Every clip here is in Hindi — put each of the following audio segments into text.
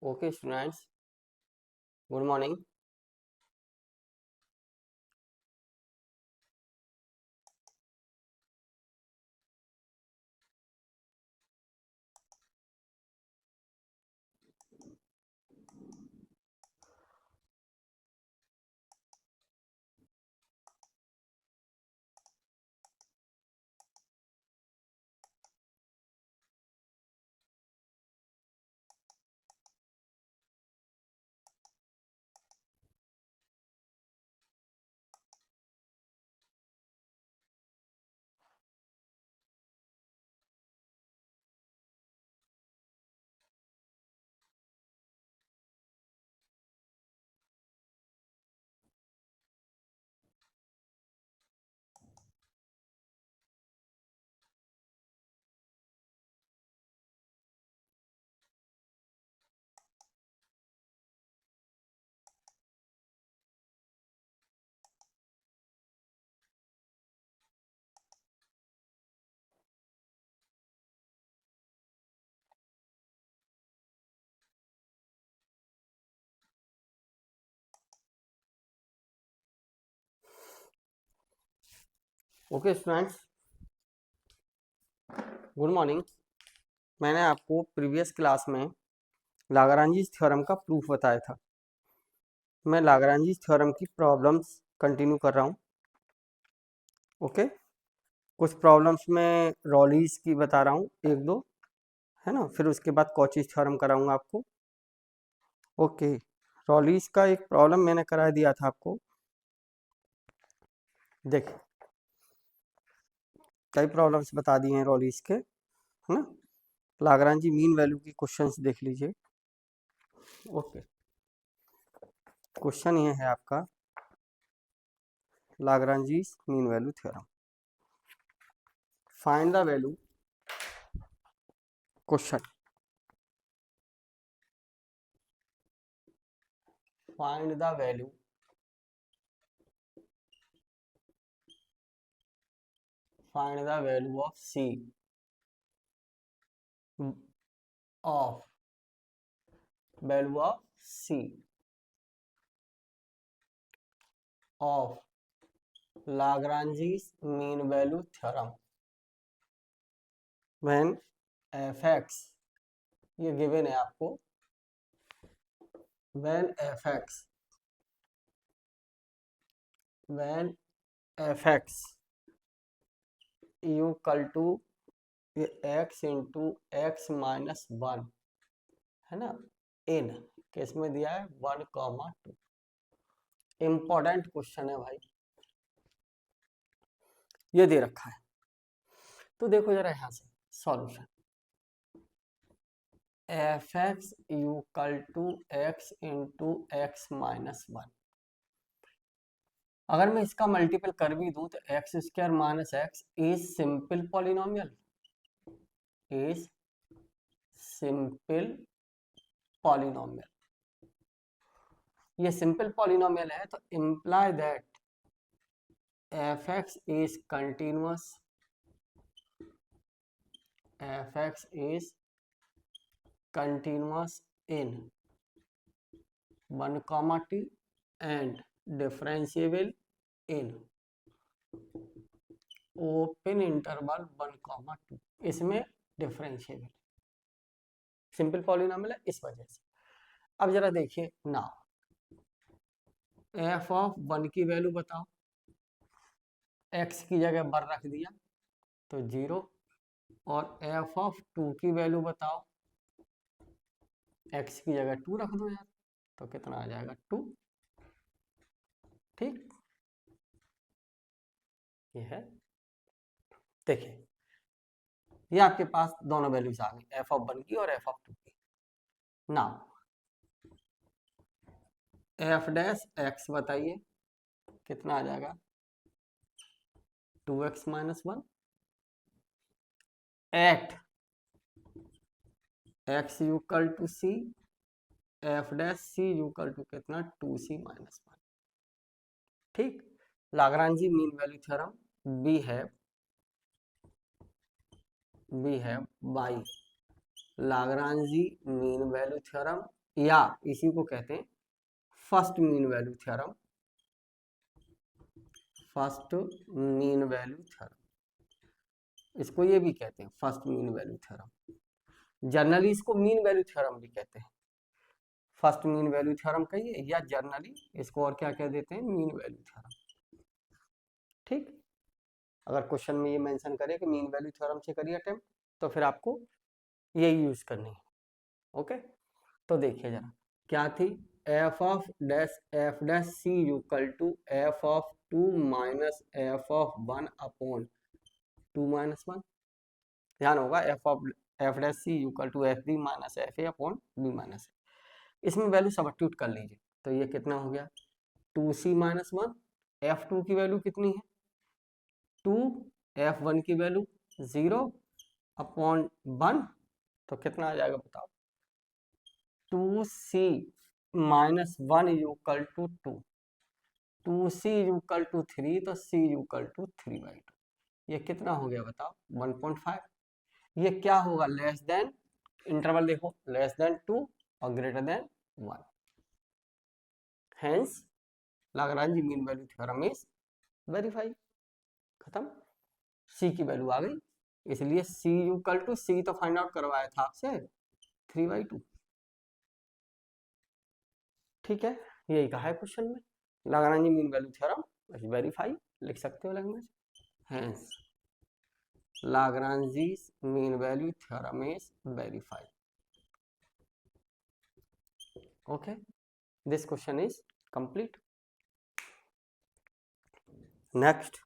Okay, students. Good morning. Okay, students. Good morning. मैंने आपको प्रीवियस क्लास में लाग्रांजीस थ्योरम का प्रूफ बताया था. मैं लाग्रांजीस थ्योरम की प्रॉब्लम्स कंटिन्यू कर रहा हूँ. ओके. कुछ प्रॉब्लम्स में रॉलीज की बता रहा हूँ, एक दो है ना. फिर उसके बाद कॉचीज थ्योरम कराऊंगा आपको. ओके. रॉलीज का एक प्रॉब्लम मैंने करा दिया था आपको. देखिए, कई प्रॉब्लम्स बता दिए हैं रॉलीज के, है ना. लाग्रांजी मीन वैल्यू की क्वेश्चंस देख लीजिए. ओके. क्वेश्चन ये है आपका, Lagrange's mean value theorem. Find the value. Question, find the value of c of value of c of Lagrange's mean value theorem when fx, ये गिवन है आपको, when fx equal to x into x minus one, है ना. इन केस में दिया है 1,2. इंपॉर्टेंट क्वेश्चन है भाई, ये दे रखा है. तो देखो जरा यहां से solution. F x equal to x into x minus one. अगर मैं इसका मल्टीपल कर भी दूं तो x square minus x is simple polynomial, is simple polynomial. ये सिंपल पॉलिनोमियल है तो imply that f x is continuous, f x is continuous in 1, t and differentiable in open interval 1, 2. इसमें डिफरेंशिएबल सिंपल पॉलिनोमियल है इस वजह से. अब जरा देखिए नाउ, एफ ऑफ 1 की वैल्यू बताओ. एक्स की जगह बर रख दिया तो 0. और एफ ऑफ 2 की वैल्यू बताओ. एक्स की जगह 2 रख दो यार, तो कितना आ जाएगा 2. ठीक, ये है. देखिए, ये आपके पास दोनों वैल्यूज आ गई, एफ ऑफ 1 की और एफ ऑफ 2 की. नाउ एफ डैश एक्स बताइए कितना आ जाएगा, 2x minus 1 at x equal to C, F dash C equal to कितना 2c माइनस 1. ठीक. Lagrange mean value theorem we have by Lagrange mean value theorem या इसी को कहते हैं first mean value theorem, first mean value theorem, इसको ये भी कहते हैं first mean value theorem. Generally इसको मीन वैल्यू थ्योरम भी कहते हैं, फर्स्ट मीन वैल्यू थ्योरम कहिए या जनरली इसको और क्या कह देते हैं, मीन वैल्यू थ्योरम। ठीक, अगर क्वेश्चन में ये मेंशन करे कि मीन वैल्यू थ्योरम से करिए अटेम्प्ट, तो फिर आपको यही यूज करनी है। ओके, तो देखिए जरा क्या थी, F of dash F dash C equal to F of 2 minus F of 1 upon 2 minus 1। ध्यान होगा, F dash C equal to F B minus F A upon B minus A. इसमें वैल्यू सब्स्टिट्यूट कर लीजिए, तो ये कितना हो गया 2c माइनस 1, एफ टू की वैल्यू कितनी है 2, एफ वन की वैल्यू 0 अपॉन 1, तो कितना आ जाएगा बताओ, 2c minus 1 equal to 2, 2c equal to 3, तो c इक्वल टू 3/2। ये कितना हो गया बताओ 1.5। ये क्या होगा, लेस देन, इंटरवल देखो, लेस देन 2 और greater than 1। Hence Lagrange mean value theorem is verify. खत्म, c की वैल्यू आ गई, इसलिए c इक्वल टू, c तो फाइंड आउट करवाया था आपसे 3/2। ठीक है, यही कहा है क्वेश्चन में, Lagrange mean value theorem is verify, लिख सकते हो language. Hence Lagrange's mean value theorem is verified. Okay, this question is complete. Next,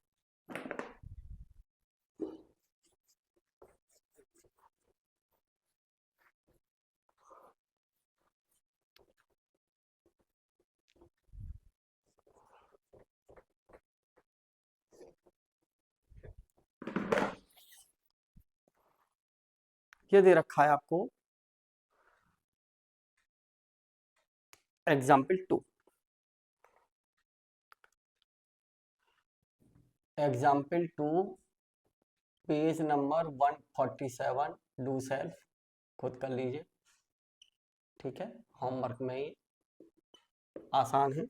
ये दे रखा है आपको example 2। Example 2 page number 147, do self, खुद कर लीजिए। ठीक है, होमवर्क में ही आसान है,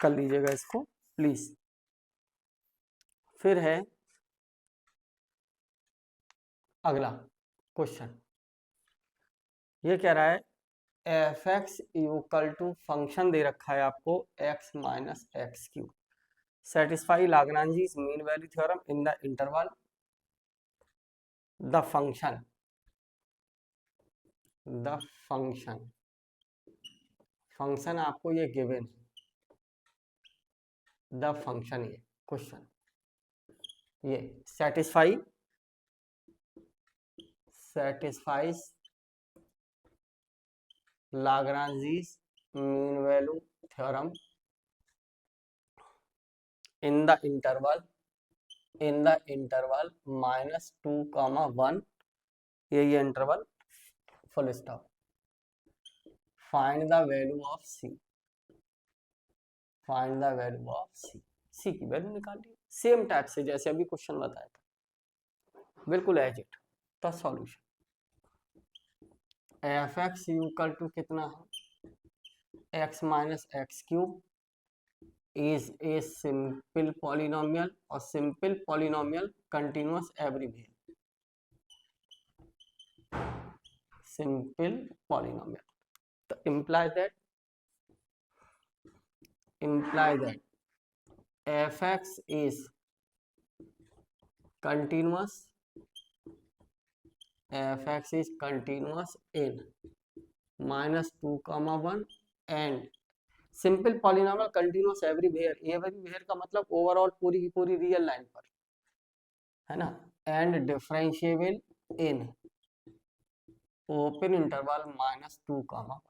कर लीजिएगा इसको प्लीज। फिर है अगला क्वेश्चन, ये कह रहा है F x equal to, function दे रखा है आपको X minus X cube, satisfy Lagrange's mean value theorem in the interval the function, the function, function आपको ये गिवन, द फंक्शन, ये क्वेश्चन, ये satisfy, satisfies Lagrange's mean value theorem in the interval, in the interval -2, 1, ये interval, full stop. Find the value of C, find the value of C, C की वैल्यू निकालिए सेम टाइप से जैसे अभी क्वेश्चन बताया था, बिल्कुल एज इट। तो solution, F x equal to कितना है, X minus X cube is a simple polynomial, और simple polynomial continuous everywhere, simple polynomial, तो imply that fx is continuous, fx is continuous in -2, 1 and simple polynomial continuous everywhere, everywhere का मतलब ओवरऑल पूरी की पूरी रियल लाइन पर, है ना, and differentiable in open interval -2, 1।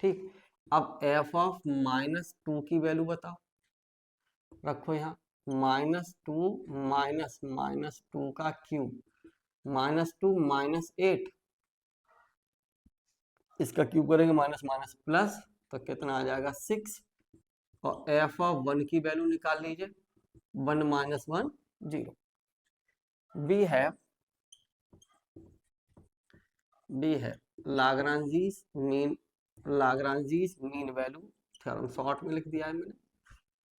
ठीक, अब एफ ऑफ -2 की वैल्यू बताओ, रखो यहाँ -2 माइनस -2 का क्यूब, -2 -8, इसका क्यूब करेंगे माइनस माइनस प्लस, तो कितना आ जाएगा 6, और एफ ऑफ 1 की वैल्यू निकाल लीजिए, 1 - 1 0। We have Lagrange's mean value theorem, short में लिख दिया है मैंने,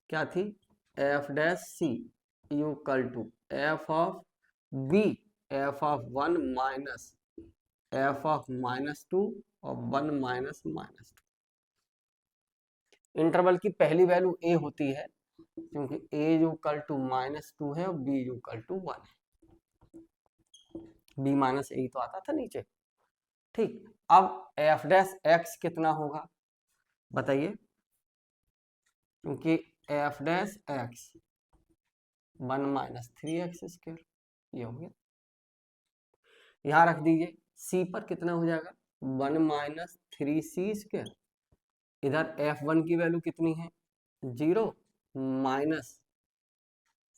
क्या थी, F dash C equal to F of B F of 1 minus F of -2 और 1 माइनस -2। इंटरवल की पहली वैल्यू ए होती है क्योंकि a इक्वल टू -2 है और b इक्वल टू 1 है, b माइनस ए तो आता था नीचे। ठीक, अब एफ डैश एक्स कितना होगा बताइए, क्योंकि F dash x 1 minus 3x², ये हो गया। यहां रख दीजिए, c पर कितना हो जाएगा 1 माइनस 3c²। इधर f1 की वैल्यू कितनी है 0 माइनस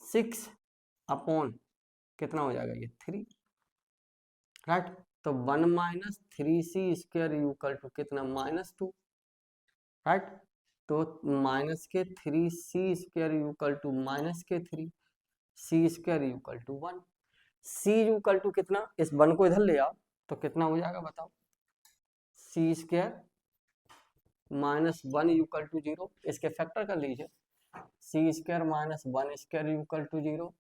6 अपॉन कितना हो जाएगा ये 3, राइट। तो 1 माइनस 3c² इक्वल टू कितना -2, राइट। तो माइनस के 3c² इक्वल टू माइनस के 3, c² equal to 1, c equal to कितना, इस 1 को इधर ले आओ तो कितना हो जाएगा बताओ, c² माइनस 1 इक्वल टू 0, इसके फैक्टर कर लीजिए, c² minus 1² equal to 0,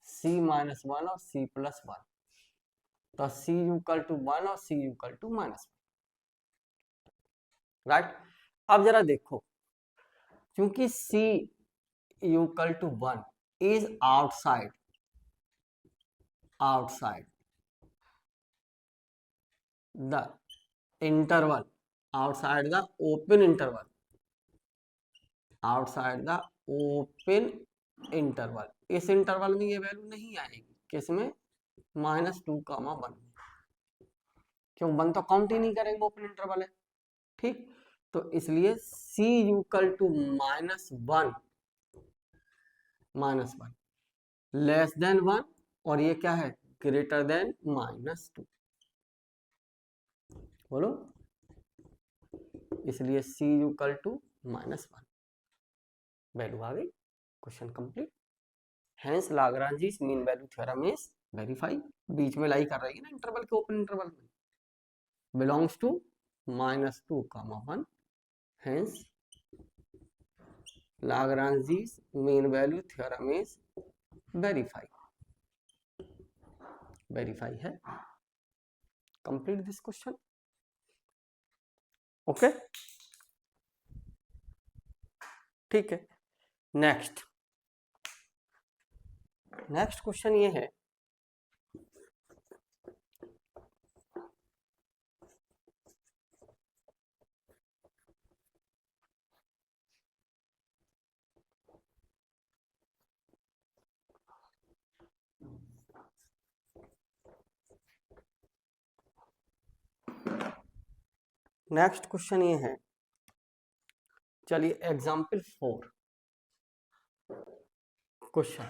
c minus 1 और c प्लस 1, तो c इक्वल टू 1 और c इक्वल टू -1, राइट। अब जरा देखो, क्योंकि c equal to 1 is outside the interval, outside the open interval, इस इंटरवल में ये वैल्यू नहीं आएगी, किसमें -2, 1, क्यों 1 तो काउंट ही नहीं करेंगे, ओपन इंटरवल है। ठीक, तो इसलिए c equal to -1 less than 1 और ये क्या है ग्रेटर देन -2, बोलो, इसलिए c इक्वल टू -1 वैल्यू आ गई, question complete. Hence Lagrange's mean value theorem is verify, बीच में लाई कर रही है ना इंटरवल के, ओपन इंटरवल में, belongs to -2, 1, hence Lagrange's mean value theorem is verify है। कंप्लीट दिस क्वेश्चन, ओके, ठीक है। नेक्स्ट क्वेश्चन ये है, चलिए example 4 question,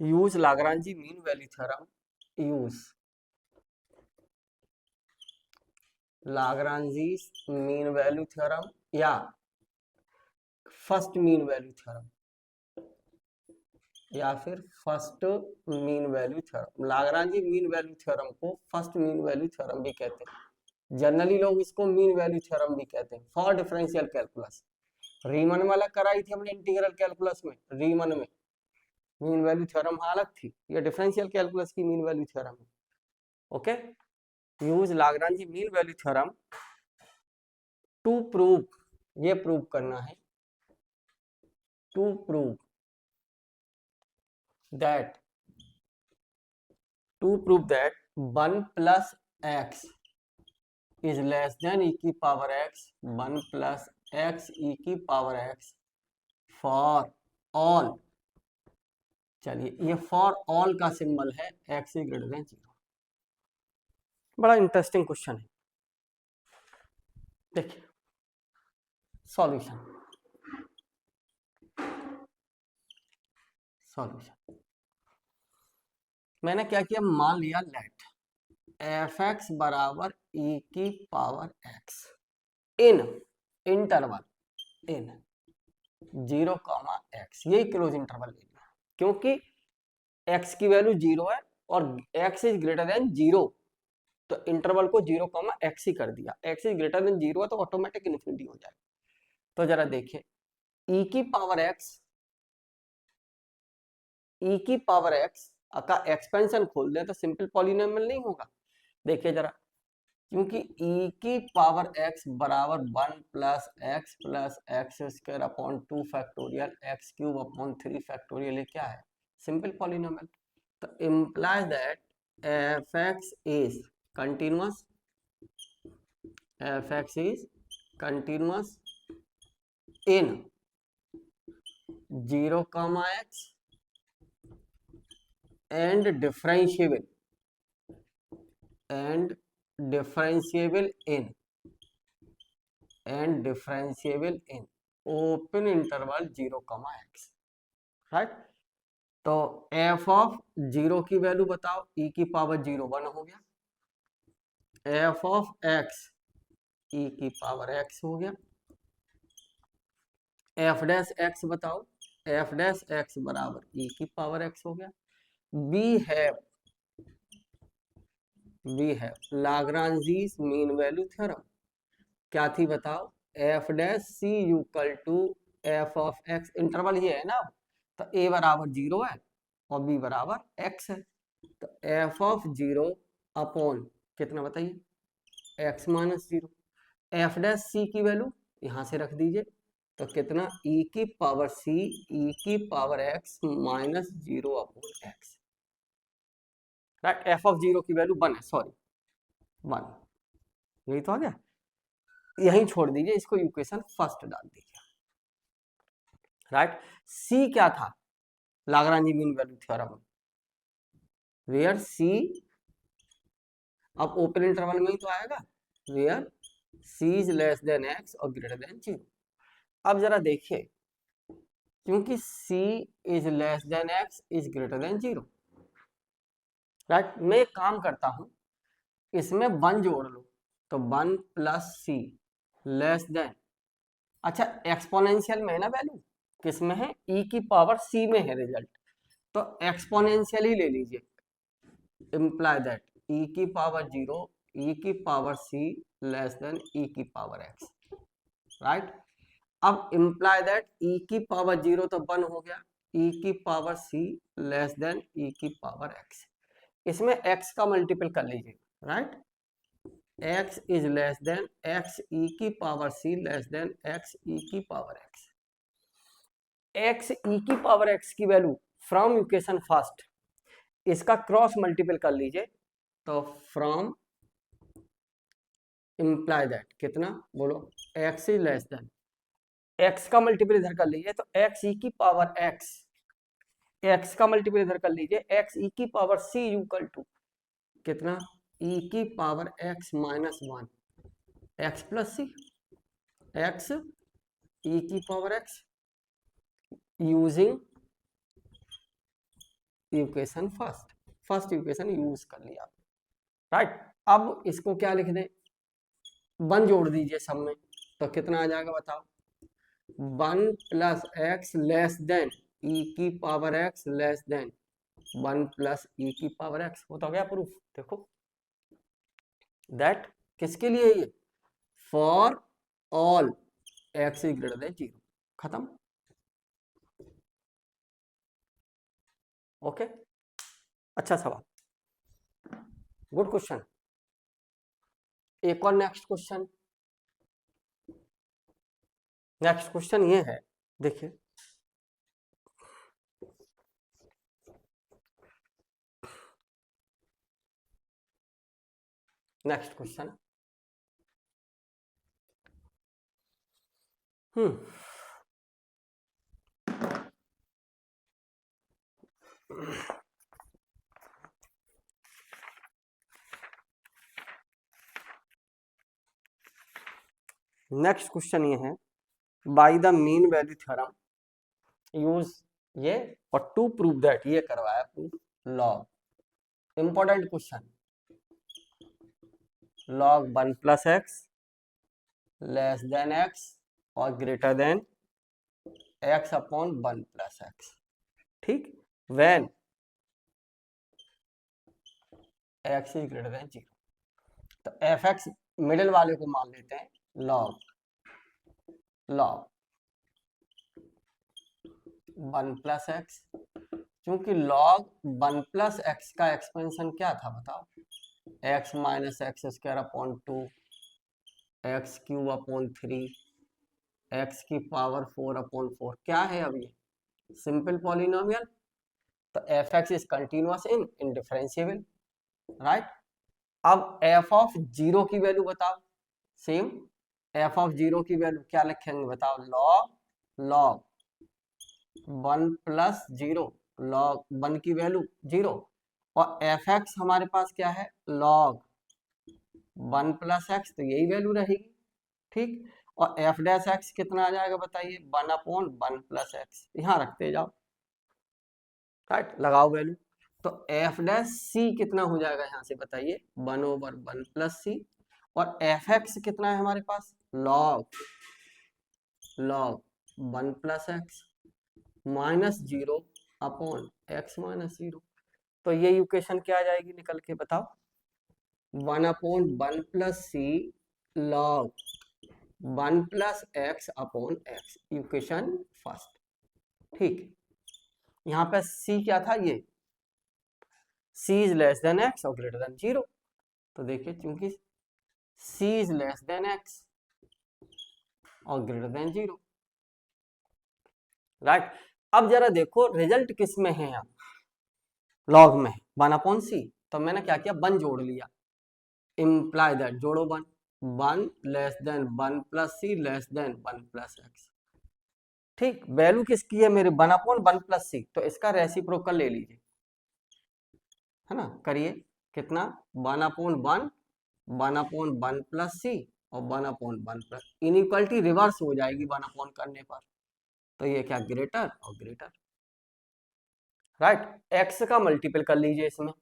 use Lagrange mean value theorem, use Lagrange's mean value theorem या फर्स्ट मीन वैल्यू थ्योरम या फिर first mean value theorem. Lagrange mean value theorem को फर्स्ट मीन वैल्यू थ्योरम भी कहते हैं, जनरली लोग इसको मीन वैल्यू थ्योरम भी कहते हैं फॉर डिफरेंशियल कैलकुलस। रीमन में अलग कराई थी हमने इंटीग्रल कैलकुलस में, रीमन में मीन वैल्यू थ्योरम अलग थी, ये डिफरेंशियल कैलकुलस की मीन वैल्यू थ्योरम है। Okay, use Lagrange mean value theorem to prove, ये प्रूव करना है, to prove that 1 plus x is less than e की power x, 1 plus x e की पावर x फॉर ऑल, चलिए ये फॉर ऑल का सिंबल है x इज ग्रेटर देन 0। बड़ा इंटरेस्टिंग क्वेश्चन है, देखिए सॉल्यूशन मैंने क्या किया, मान लिया लेट f(x) बराबर e की पावर x इन इंटरवल इन 0, x, यही क्लोज इंटरवल ले लिया, क्योंकि x की वैल्यू 0 है और x इज ग्रेटर देन 0, तो इंटरवल को 0, x ही कर दिया, x इज ग्रेटर देन 0 है तो ऑटोमेटिक इन्फिनिटी हो जाएगा। तो जरा देखिए e की पावर x का एक्सपेंशन खोल दें तो सिंपल पॉलिनोमियल नहीं होगा। देखिए जरा, क्योंकि e की पावर x बराबर 1 plus X square upon 2 factorial X cube upon 3 factorial, ये क्या है? Simple polynomial. तो implies that f(x) is continuous, f(x) is continuous in 0, x and differentiable in open interval 0, x, right. तो f ऑफ 0 की वैल्यू बताओ, e की पावर 0 1 हो गया, f ऑफ x e की पावर x हो गया, f डैश x बताओ, f डैश x बराबर e की पावर x हो गया। We have Lagrange's mean value theorem, क्या थी बताओ? f dash c equal to f of x, interval ये है ना, तो a बराबर 0 है और b बराबर x है, तो f ऑफ 0 अपॉन कितना बताइए, x minus 0, f dash c की वैल्यू यहां से रख दीजिए, तो कितना e की पावर c e की power x minus 0 upon x, right. f of 0 की वैल्यू 1 है, सॉरी 1, यही तो आ गया। यहीं छोड़ दीजिए, इसको इक्वेशन फर्स्ट डाल दीजिए, राइट। c क्या था Lagrange mean value theorem, where c, अब ओपन इंटरवल में ही तो आएगा, where c is less than x और ग्रेटर देन 0। अब जरा देखिए, क्योंकि c is less than x is greater than 0, right. मैं एक काम करता हूं, इसमें 1 जोड़ लो, तो 1 प्लस सी लेस देन, अच्छा एक्सपोनेंशियल में है ना वैल्यू, किसमें है? e की पावर c में है रिजल्ट, तो एक्सपोनेंशियल ही ले लीजिए, इंप्लाई दैट e की पावर 0 e की power c less than e की पावर x, राइट। अब इंप्लाई दैट e की पावर 0 तो 1 हो गया, e की power c less than e की पावर x, इसमें x का मल्टीपल कर लीजिए, right. x is less than x e की power c less than x e की पावर x, x e की पावर x की वैल्यू फ्रॉम इक्वेशन फर्स्ट, इसका क्रॉस मल्टीपल कर लीजिए, तो फ्रॉम इंप्लाई दैट कितना बोलो, x is less than, x का मल्टीपल इधर कर लीजिए, तो x e की पावर x का मल्टीपल इधर कर लीजिए, x e की पावर c इक्वल टू कितना, e की power x minus 1 x plus c, x e की power x using equation first equation use कर लिया, राइट। अब इसको क्या लिख दें, 1 जोड़ दीजिए सब में, तो कितना आ जाएगा बताओ, 1 plus x less than e की power x less than 1 plus e की पावर x, हो तो गया प्रूफ। देखो दैट किसके लिए ये, for all x is greater than 0, खत्म। ओके, अच्छा सवाल, गुड क्वेश्चन। एक और नेक्स्ट क्वेश्चन ये है, देखिए नेक्स्ट क्वेश्चन, नेक्स्ट क्वेश्चन ये है, by the mean value theorem use ये और टू प्रूव दैट, ये करवाया proof, log, important question, log 1 plus x less than x और greater than x upon 1 plus x, ठीक, when x is greater than 0, तो एफ एक्स मिडिल वाले को मान लेते हैं लॉग लॉग 1 प्लस एक्स, क्योंकि लॉग 1 प्लस एक्स का एक्सपेंशन क्या था बताओ, x minus x square upon 2 x cube upon 3 x की पावर 4 अपॉन 4, क्या है अब ये सिंपल पॉलिनोमियल। तो f x is continuous in in differentiable, right. अब एफ ऑफ जीरो की वैल्यू बताओ, सेम एफ ऑफ जीरो की वैल्यू क्या लिखेंगे बताओ, लॉग 1 प्लस जीरो, लॉग 1 की वैल्यू 0, और एफ एक्स हमारे पास क्या है लॉग 1 प्लस एक्स, तो यही वैल्यू रहेगी, ठीक। और एफ डैश एक्स कितना आ जाएगा बताइए, 1 अपॉन 1 प्लस एक्स, यहाँ रखते जाओ, राइट, लगाओ वैल्यू। तो एफ डैश सी कितना हो जाएगा यहाँ से बताइए, 1/1 प्लस सी, और एफ एक्स कितना है हमारे पास, log 1 plus x minus 0 upon x minus 0। तो ये इक्वेशन क्या आ जाएगी निकल के बताओ, 1/1 plus c log 1 plus x upon x, equation first, ठीक। यहाँ पे c क्या था, ये c is less than x और ग्रेटर देन 0, तो देखिए क्योंकि c is less than x और ग्रेटर देन 0, राइट। अब जरा देखो रिजल्ट किस में है, यहाँ लॉग में 1 अपॉन सी, तो मैंने क्या किया 1 जोड़ लिया, इम्प्लाई दैट जोड़ो 1 लेस देन 1 प्लस सी लेस देन 1 प्लस एक्स, ठीक। वैल्यू किसकी है मेरे 1 अपॉन 1 प्लस सी, तो इसका रेसिप्रोकल ले लीजिए, है ना, करिए कितना 1 अपॉन 1 प्लस सी और 1 अपॉन 1 प्लस, इनइक्वालिटी रिवर्स हो जाएगी 1 अपॉन करने पर, तो ये क्या ग्रेटर और ग्रेटर, राइट। एक्स का मल्टीपल कर लीजिए इसमें,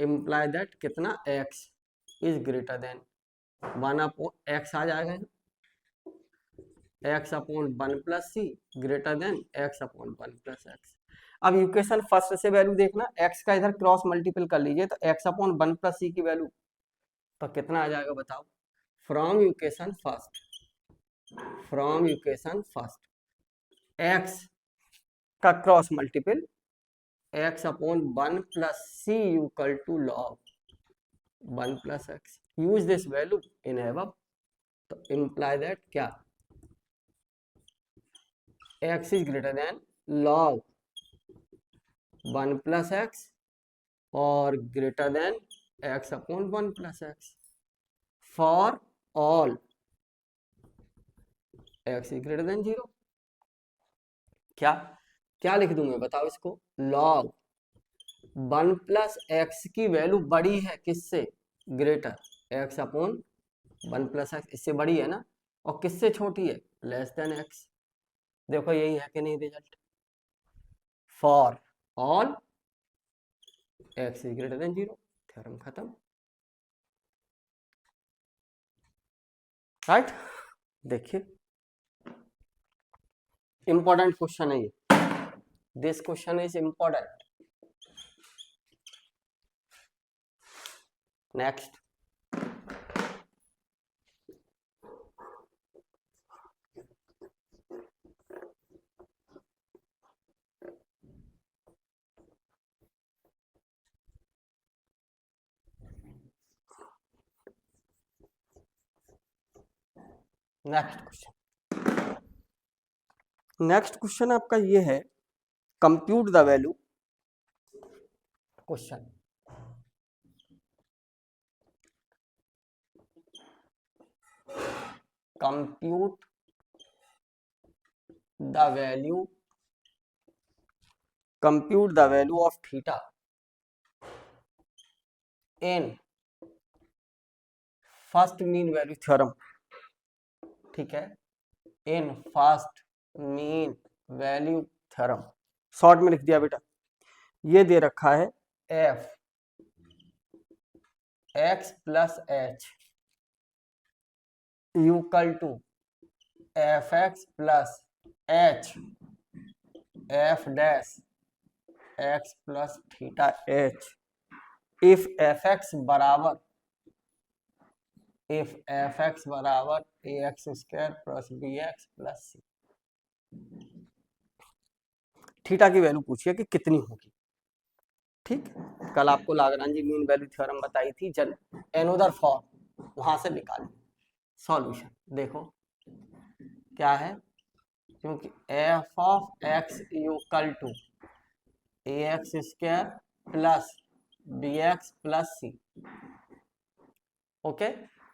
इम्प्लाई दैट कितना x is greater than 1 upon x आ जाएगा, x upon 1 plus c greater than x upon 1 plus x. अब इक्वेशन फर्स्ट से वैल्यू देखना, x का इधर क्रॉस मल्टीपल कर लीजिए, तो x अपॉन 1 प्लस सी की वैल्यू तो कितना आ जाएगा बताओ, फ्रॉम इक्वेशन फर्स्ट x का cross multiple x upon 1 plus c equal to log 1 plus x, use this value in above, तो इम्प्लाई दैट क्या x is greater than log 1 plus x और greater than x upon 1 plus x for all x is greater than 0। क्या क्या लिख दूं मैं बताओ इसको, लॉग 1 प्लस एक्स की वैल्यू बड़ी है किससे, greater x upon 1 plus x, इससे बड़ी है ना, और किससे छोटी है, लेस देन x। देखो यही है कि नहीं result, for all x is greater than 0, theorem खत्म, राइट। देखिए इंपॉर्टेंट क्वेश्चन है ये, this question is important. Next, next question आपका ये है, compute the value, question compute the value of theta in first mean value theorem, ठीक है, in first mean value theorem, short में लिख दिया बेटा। ये दे रखा है F x plus h equal to f x plus h f dash x plus theta h, if f x बराबर इफ एफ एक्स बराबर a x square plus b x plus c. Theta की वैल्यू पूछिए कि कितनी होगी। ठीक, कल आपको लाग्रांजी मीन वैल्यू थ्योरम बताई थी, जन एनोदर फॉर्म वहां से निकालिए। सॉल्यूशन देखो क्या है, क्योंकि f of x equal to a x square plus b x plus c. Okay,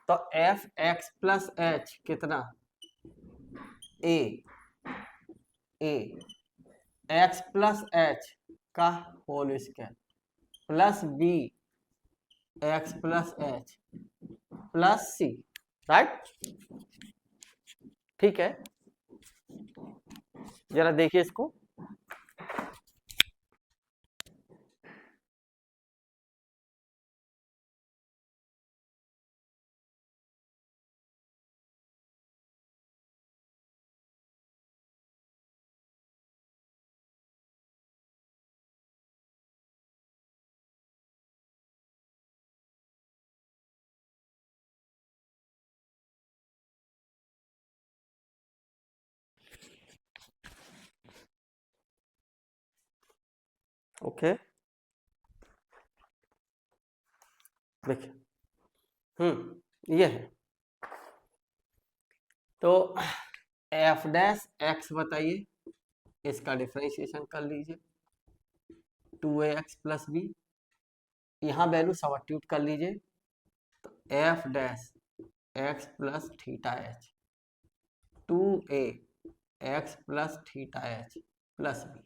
तो एफ एक्स प्लस एच कितना, ए एक्स प्लस एच का whole square plus b x plus h plus c. Right, ठीक है, जरा देखिए इसको। ओके, देखिए ये है, तो एफ डैश एक्स बताइए, इसका डिफरेंशिएशन कर लीजिए, 2ax प्लस बी, यहाँ वैल्यू सब्स्टिट्यूट कर लीजिए, तो f dash x plus theta h 2a x plus theta h plus b.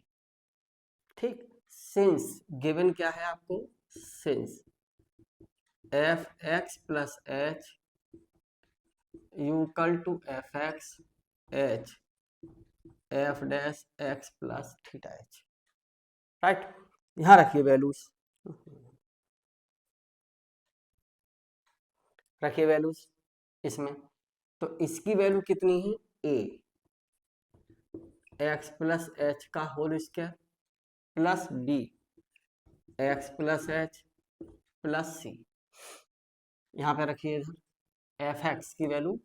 ठीक, सिंस गिवन क्या है आपको, since f x plus h equal to f x h f dash x plus theta H. Right, यहां रखिए वैल्यूज, रखिए वैल्यूज इसमें, तो इसकी वैल्यू कितनी है, ए एक्स प्लस एच का whole square plus b x plus h plus c. यहां पे रखिए इधर एफ एक्स की value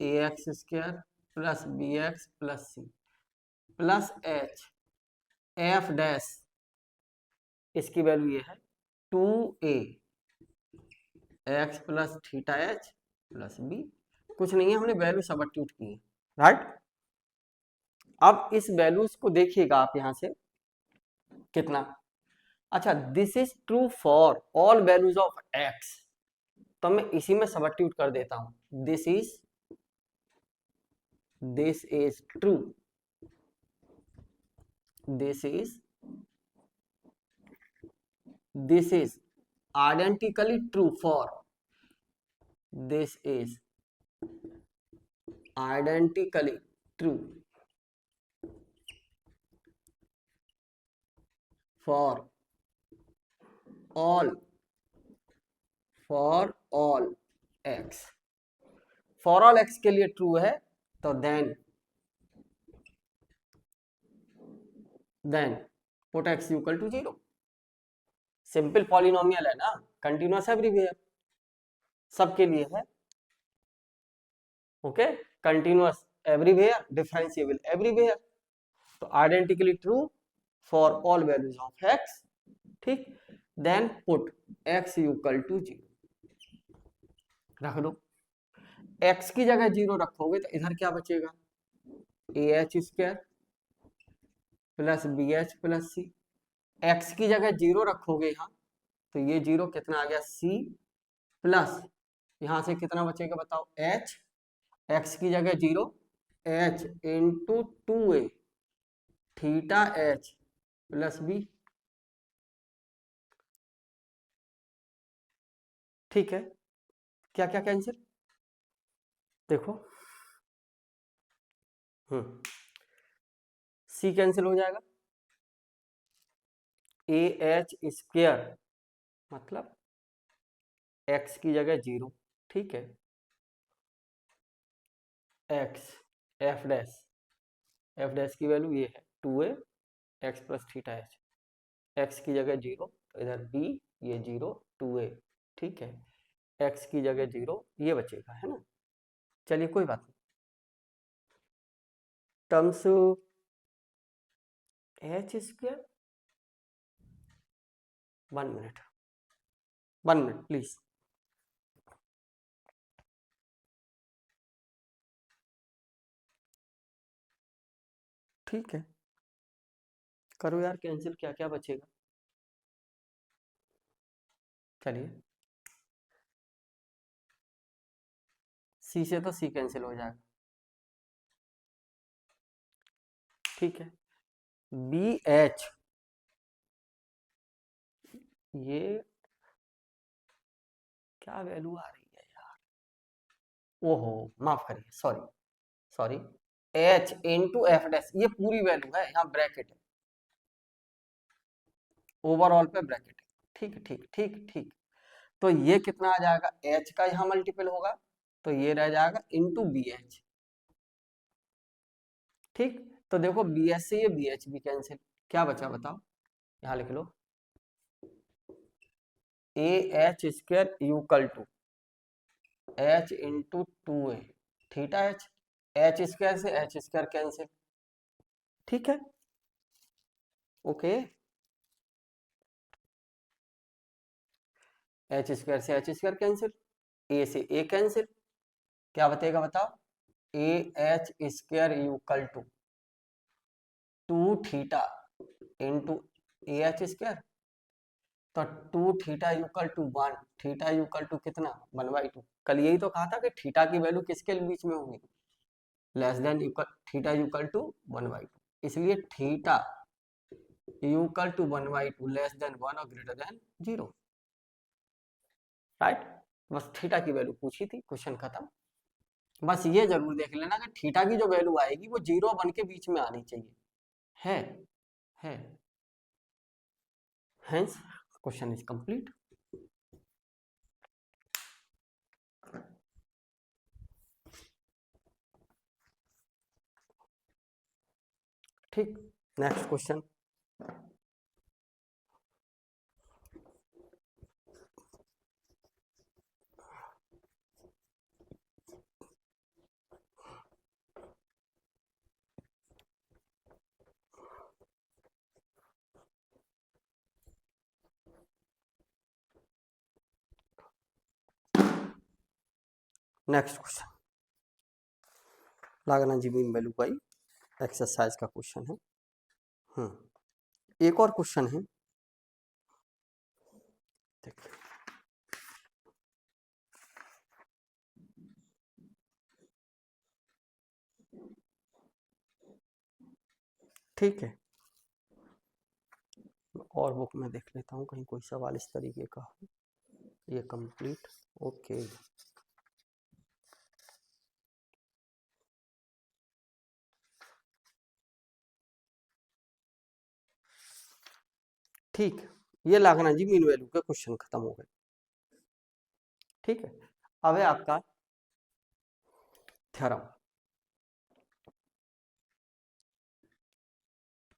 a x square plus b x plus c plus h f dash, इसकी वैल्यू ये है 2a x plus theta h plus b. कुछ नहीं है, हमने वैल्यू सब्स्टिट्यूट की है। राइट, अब इस वैल्यूज को देखिएगा आप यहां से कितना, अच्छा this is true for all values of x, तो मैं इसी में सब्स्टिट्यूट कर देता हूं, this is true, this is identically true for, this is identically true for all x. For all x के लिए ट्रू है, तो then put x equal to 0। Simple polynomial है ना, कंटिन्यूअस एवरीवेयर, सबके लिए है। Okay, continuous everywhere, differentiable everywhere, तो identically true for all values of x. ठीक, then put x equal to 0 रख दो। एक्स की जगह 0 रखोगे तो इधर क्या बचेगा, a h square plus b h plus c. X की जगह 0 रखोगे यहाँ, तो ये 0 कितना आ गया, सी प्लस यहां से कितना बचेगा बताओ, एच, एक्स की जगह 0, h into 2a theta h plus b. ठीक है, क्या क्या कैंसिल, देखो सी कैंसिल हो जाएगा, ए एच स्क्वायर मतलब एक्स की जगह 0, ठीक है, एक्स एफ डैश की वैल्यू ये है 2a x plus theta H, x की जगह 0, तो इधर b, ये 0 2a, ठीक है, x की जगह 0 ये बचेगा, है ना। चलिए कोई बात नहीं। Terms h square, 1 minute, 1 minute please. ठीक है, करो यार कैंसिल, क्या क्या बचेगा। चलिए c से तो c कैंसिल हो जाएगा, ठीक है। बी एच, ये क्या वैल्यू आ रही है यार, ओहो माफ करिए, sorry sorry, h into F dash, ये पूरी वैल्यू है, यहाँ ब्रैकेट है, ओवरऑल पे ब्रैकेट है, ठीक ठीक ठीक ठीक। तो ये कितना आ जाएगा, h का यहाँ मल्टीपल होगा, तो ये रह जाएगा इंटू बी एच, ठीक। तो देखो बी एच से ये बी एच भी कैंसिल, क्या बचा बताओ, यहाँ लिख लो, a h square equal to h into 2a theta h, h square से एच स्क्वायर कैंसिल, ठीक है, ओके। एच स्क्वायर से एच स्क्वायर कैंसिल, ए से ए कैंसिल, क्या बतेगा बताओ, a h square equal to 2 theta into a h square, तो 2 theta equal to 1, theta equal to कितना 1/2। कल यही तो कहा था कि थीटा की वैल्यू किसके बीच में होगी, less than equal, theta equal to 1/2, इसलिए theta equal to 1/2 less than 1 और ग्रेटर देन 0, राइट। बस थीटा की वैल्यू पूछी थी, क्वेश्चन खत्म। बस ये जरूर देख लेना कि थीटा की जो वैल्यू आएगी वो 0 और 1 के बीच में आनी चाहिए, है है। Hence question is complete. ठीक, next question. Next question, Lagrange mean value by exercise का क्वेश्चन है। एक और क्वेश्चन है, देखिए ठीक है, और बुक में देख लेता हूँ कहीं कोई सवाल इस तरीके का हो। ये कंप्लीट, ओके। ठीक, ये लाग्रांज मीन वैल्यू के क्वेश्चन खत्म हो गए, ठीक है। अब है आपका theorem,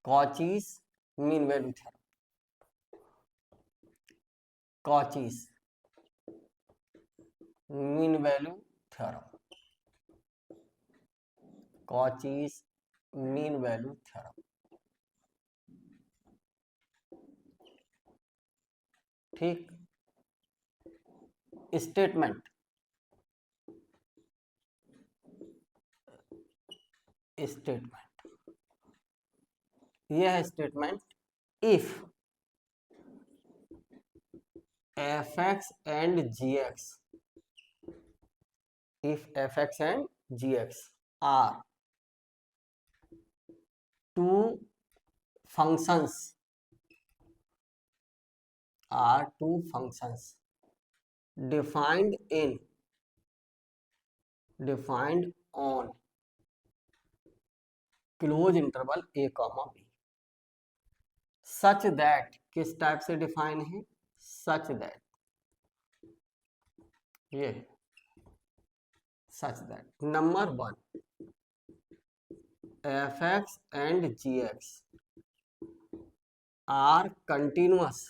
Cauchy's mean value theorem, Cauchy's mean value theorem, Cauchy's mean value theorem, ठीक। स्टेटमेंट, स्टेटमेंट, यह है statement, if f x and ji x, if fx and gx are two functions, defined on close interval a comma b, such that, किस टाइप से डिफाइन है, such that, ये such that number 1 fx and gx are continuous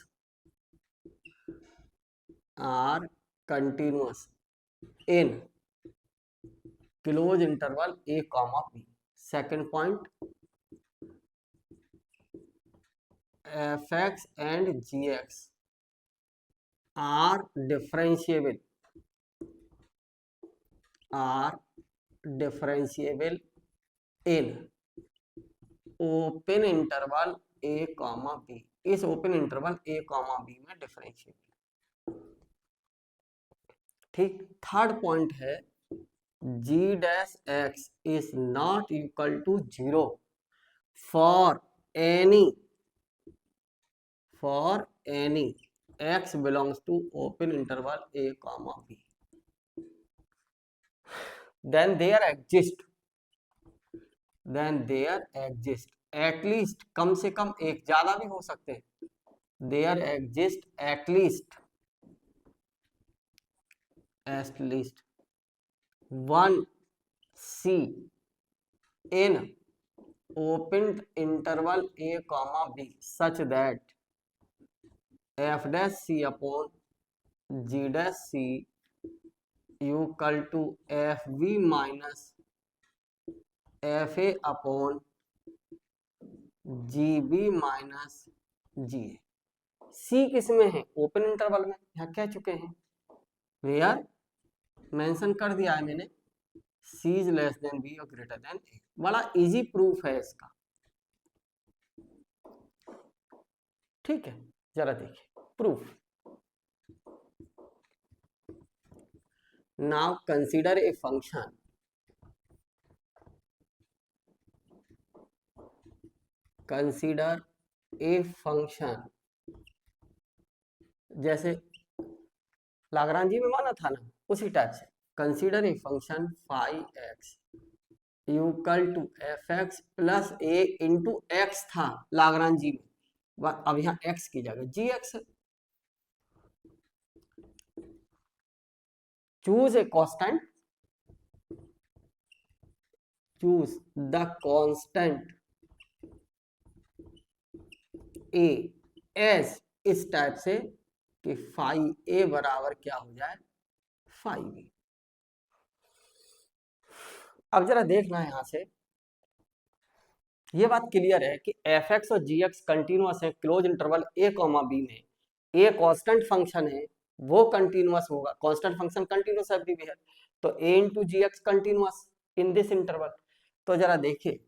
continuous in close interval a comma b। Second point, fx and gx are differentiable in open interval a comma b। इस open interval a comma b में डिफरेंशिएबल। ठीक। थर्ड पॉइंट है g dash x is not equal to 0 for any x belongs to open interval a comma b, then there exist at least, कम से कम एक, ज्यादा भी हो सकते हैं, there exist at least one c in open interval a comma b such that f dash c upon g dash c equal to fb minus fa upon gb minus g. C किस में है? ओपन इंटरवल में। यहाँ कह चुके हैं, वेयर मेंशन कर दिया है मैंने, c is less than b और ग्रेटर देन ए। बड़ा इजी प्रूफ है इसका। ठीक है, जरा देखिए proof. Now consider a function जैसे लाग्रांजी में माना था ना, उसी टाइप से consider a function phi x equal to f x plus a into x था लाग्रांजी में, अब यहाँ एक्स की जगह जी एक्स है। Choose a constant, choose the constant a as इस टाइप से कि फाई ए बराबर क्या हो जाए, फाई बी। अब जरा देखना है यहां से, ये बात क्लियर है कि एफ एक्स और जी एक्स कंटिन्यूअस है क्लोज इंटरवल ए कॉमा बी में। ए कांस्टेंट फंक्शन है, वो कंटिन्यूअस होगा, कांस्टेंट फंक्शन कंटिन्यूअस है, भी है, तो a into g x continuous in this interval. तो जरा देखिए,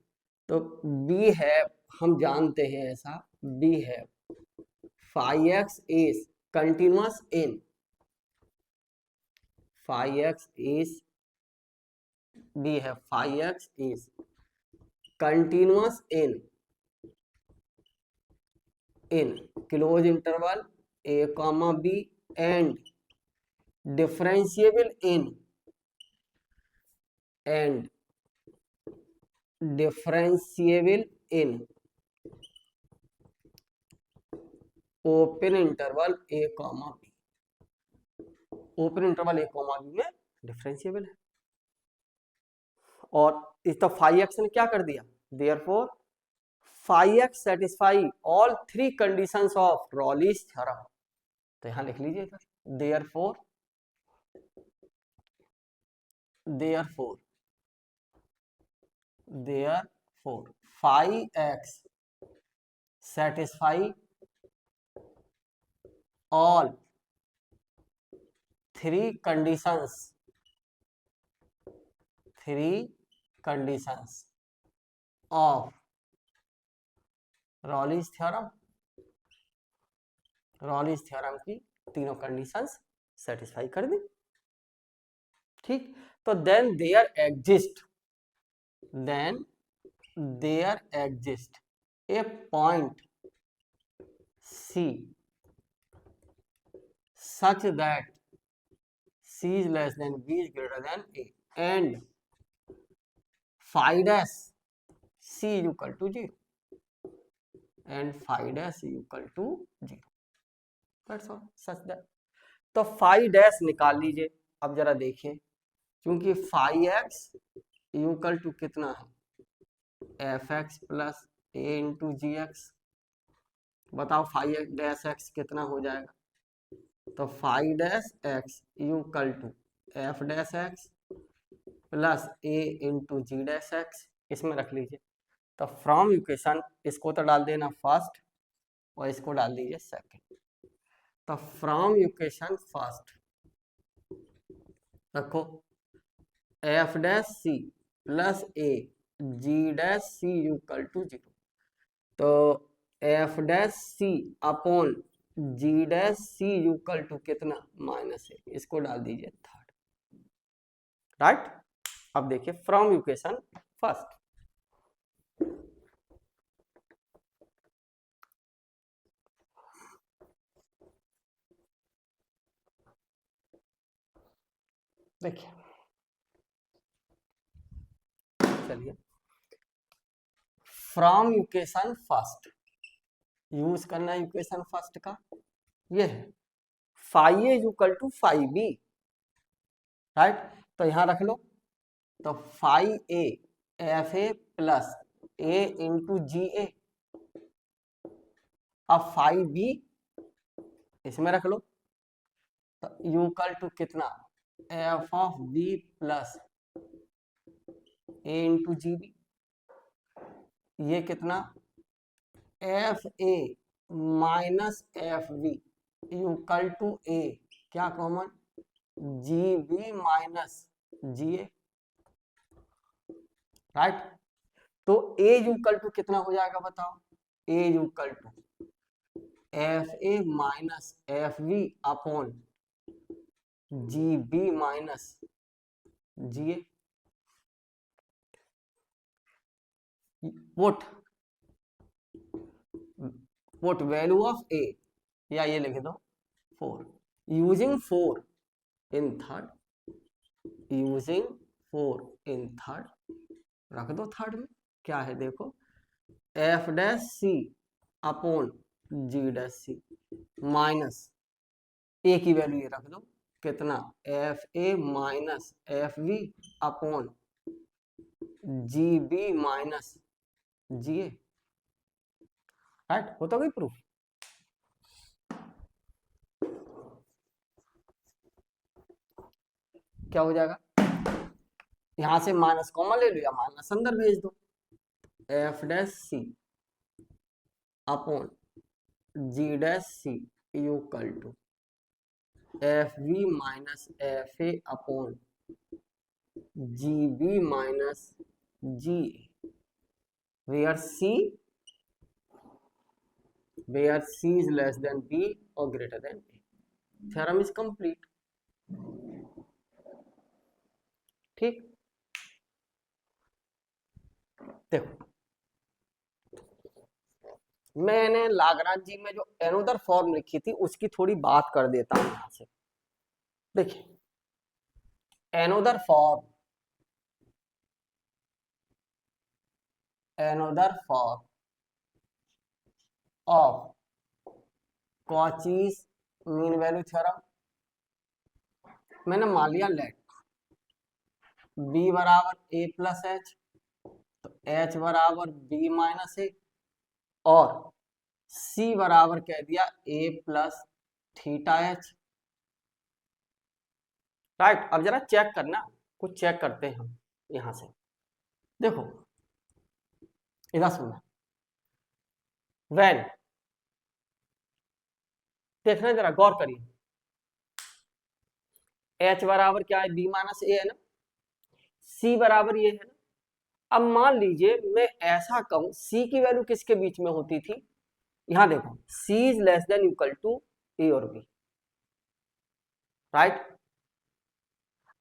तो बी है, हम जानते हैं ऐसा, बी है phi x is continuous in, phi x is, b है phi x is continuous in close interval a comma b and differentiable in open interval a comma b। Open interval a comma b में डिफरेंशिएबल है। और इस तो फाई एक्स ने क्या कर दिया, therefore phi x satisfy all three conditions of Rolle's theorem. तो यहां लिख लीजिएगा, therefore phi x satisfy all three conditions of Rolle's theorem की तीनों कंडीशंस सेटिस्फाई कर दी। ठीक, तो then there exist a point C such that C is less than B is greater than A and phi dash C is equal to 0 and phi dash is equal to 0। That's all, such that। तो phi dash निकाल लीजिए। अब जरा देखिए, क्योंकि phi x इक्वल टू कितना है, F x plus a into g x. बताओ फाई डैश एक्स कितना हो जाएगा, तो phi dash x equal to f dash x plus a into g dash x, इसमें रख लीजिए। तो फ्रॉम इक्वेशन इसको तो डाल देना फर्स्ट और इसको डाल दीजिए सेकंड। तो फ्रॉम इक्वेशन फर्स्ट रखो f dash c plus a g dash C equal to 0। तो f dash C upon ji dash C equal to कितना -a, इसको डाल दीजिए थर्ड। राइट, अब देखिए फ्रॉम इक्वेशन फर्स्ट देखिए, चलिए फ्रॉम इक्वेशन फर्स्ट यूज करना इक्वेशन फर्स्ट का, ये है five a equal to five b. Right, तो यहां रख लो। तो five a f a plus a into g a. अब फाइव बी इसमें रख लो। तो इक्वल टू कितना f of b plus a into g b. ये कितना f a minus f b equal to a, क्या कॉमन जी बी माइनस जी ए। राइट, तो ए इक्वल टू कितना हो जाएगा बताओ, a equal to f a minus f b upon G B minus ji a. what value of a, या ये लिख दो 4 using 4 in third, using 4 in third, रख दो थर्ड में क्या है देखो f dash C upon ji dash c minus a की वैल्यू ये रख दो कितना f a minus f b upon G B minus ji A. Right, हो तो गई प्रूफ। क्या हो जाएगा, यहां से माइनस कॉमन ले लो या माइनस अंदर भेज दो। F dash C upon ji dash C equal to F B minus F A upon G B minus ji A, where C is less than b or greater than a. Theorem is complete. ठीक, देखो मैंने लाग्रांज जी में जो एनोदर फॉर्म लिखी थी उसकी थोड़ी बात कर देता हूं यहां से। देखिए another form of Cauchy's mean value theorem, मैंने मान लिया लेट b बराबर a प्लस एच, तो h बराबर b माइनस ए और c बराबर कह दिया a plus theta H. Right, अब जरा चेक करना, कुछ चेक करते हैं हम यहां से। देखो इधर सुनना, वैन देखना जरा गौर करिए, h बराबर क्या है b माइनस ए है ना, c बराबर ये है ना। अब मान लीजिए मैं ऐसा कहूं c की वैल्यू किसके बीच में होती थी, यहां देखो c is less than equal to a और b। राइट,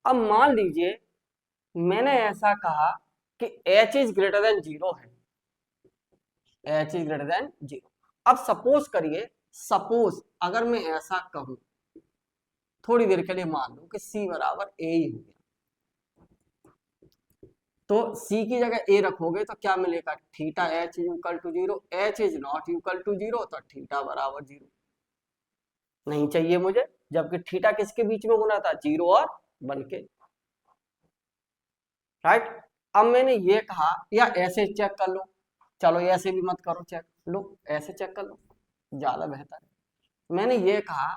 अब मान लीजिए मैंने ऐसा कहा कि h इज ग्रेटर देन 0 है, h इज ग्रेटर देन 0। अब सपोज करिए, सपोज अगर मैं ऐसा कहूं थोड़ी देर के लिए मान लो कि c बराबर a ही हो गया, तो c की जगह a रखोगे तो क्या मिलेगा theta h equal to 0, h is not equal to 0, तो थीटा बराबर 0 नहीं चाहिए मुझे, जबकि थीटा किसके बीच में होना था 0 और 1 के। राइट, अब मैंने ये कहा या ऐसे चेक कर लो, चलो ऐसे भी मत करो चेक, लो ऐसे चेक कर लो ज्यादा बेहतर है। मैंने ये कहा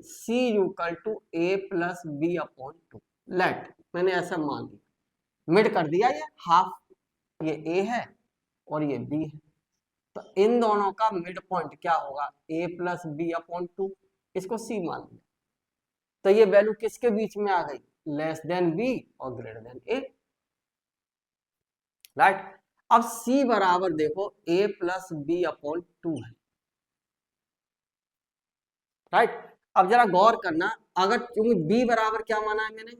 c equal to A plus B upon two. Let, मैंने ऐसा मान लिया, मिड कर दिया, ये हाफ, ये ए है और ये बी है, तो इन दोनों का मिड पॉइंट क्या होगा, ए प्लस बी अपॉन टू, इसको सी मान लिया, तो ये वैल्यू किसके बीच में आ गई, लेस देन बी और ग्रेटर देन ए, राइट। अब सी बराबर देखो ए प्लस बी अपॉन टू है, राइट। अब जरा गौर करना, अगर क्योंकि बी बराबर क्या माना है मैंने,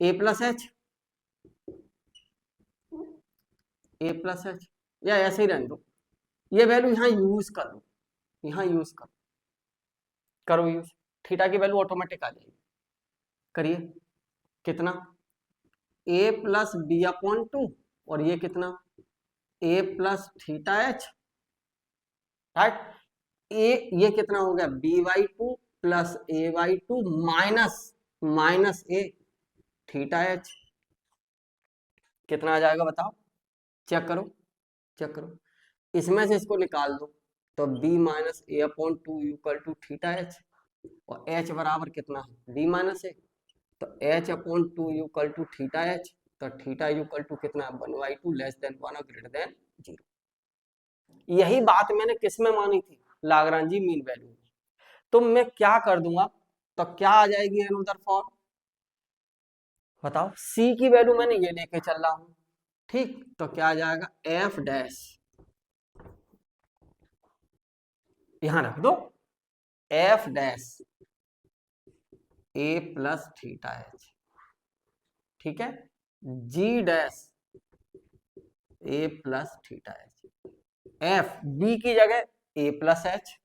ए प्लस एच, ए प्लस एच, या ऐसे ही रहने दो, ये वैल्यू यहां यूज कर लो, यहां यूज करो यूज, थीटा की वैल्यू ऑटोमेटिक आ जाएगी, करिए, कितना, A plus B upon two, और ये कितना, A plus theta H, right. A, ये कितना हो गया, B by two plus A by two minus minus A theta H, कितना आ जाएगा बताओ, चेक करो, चेक करो, इसमें से इसको निकाल दो, तो b minus A upon two equal to theta H, और h बराबर कितना है, b माइनस ए, तो h upon two equal to theta H, तो थीटा इक्वल टू कितना है, 1/2 लेस देन 1 और ग्रेटर देन 0। यही बात मैंने किस में मानी थी, लाग्रांजी मीन वैल्यू में। तो मैं क्या कर दूंगा, तो क्या आ जाएगी अनदर फॉर्म, बताओ, c की वैल्यू मैंने ये लेके चल रहा हूं, ठीक, तो क्या आ जाएगा, एफ डैश, यहां रख दो, एफ डैश ए प्लस थीटा एच, ठीक है, जी डैश ए plus theta H, F B की जगह ए प्लस एच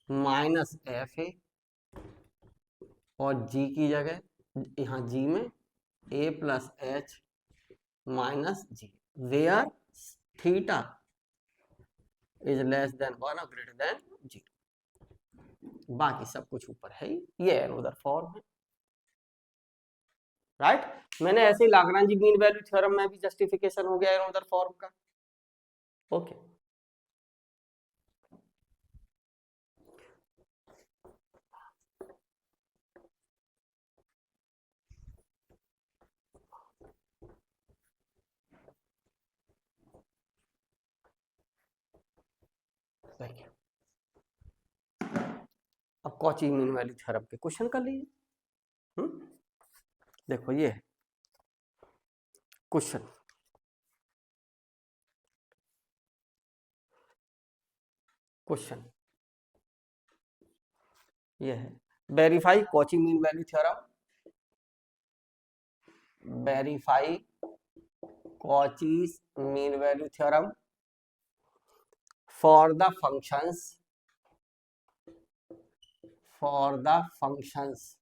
माइनस एफ ए, और जी की जगह यहां जी में ए plus H minus ji, where theta is less than 1 और ग्रेटर देन 0। बाकी सब कुछ ऊपर है ही, ये अनदर फॉर्म है, राइट। मैंने ऐसे ही लाग्रांजी मीन वैल्यू थ्योरम में भी जस्टिफिकेशन हो गया अनदर फॉर्म का, ओके। देखिए, अब कॉची मीन वैल्यू थ्योरम के क्वेश्चन कर लीजिए। देखो ये क्वेश्चन, क्वेश्चन ये है, verify Cauchy mean value theorem, verify Cauchy's mean value theorem for the functions, for the functions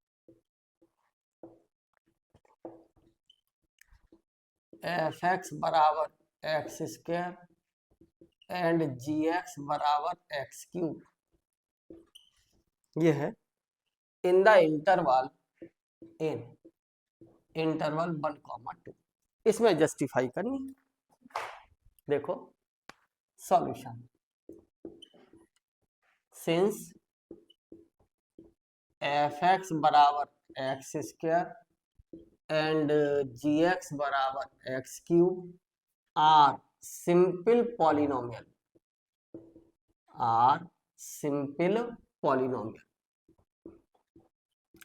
f x बराबर x square and ji x बराबर एक्स क्यूब, ये है in the interval in interval 1,2, इसमें जस्टिफाई करनी है। देखो सॉल्यूशन, सिंस एफ एक्स बराबर x square and ji x बराबर x cube are simple polynomial, are simple polynomial,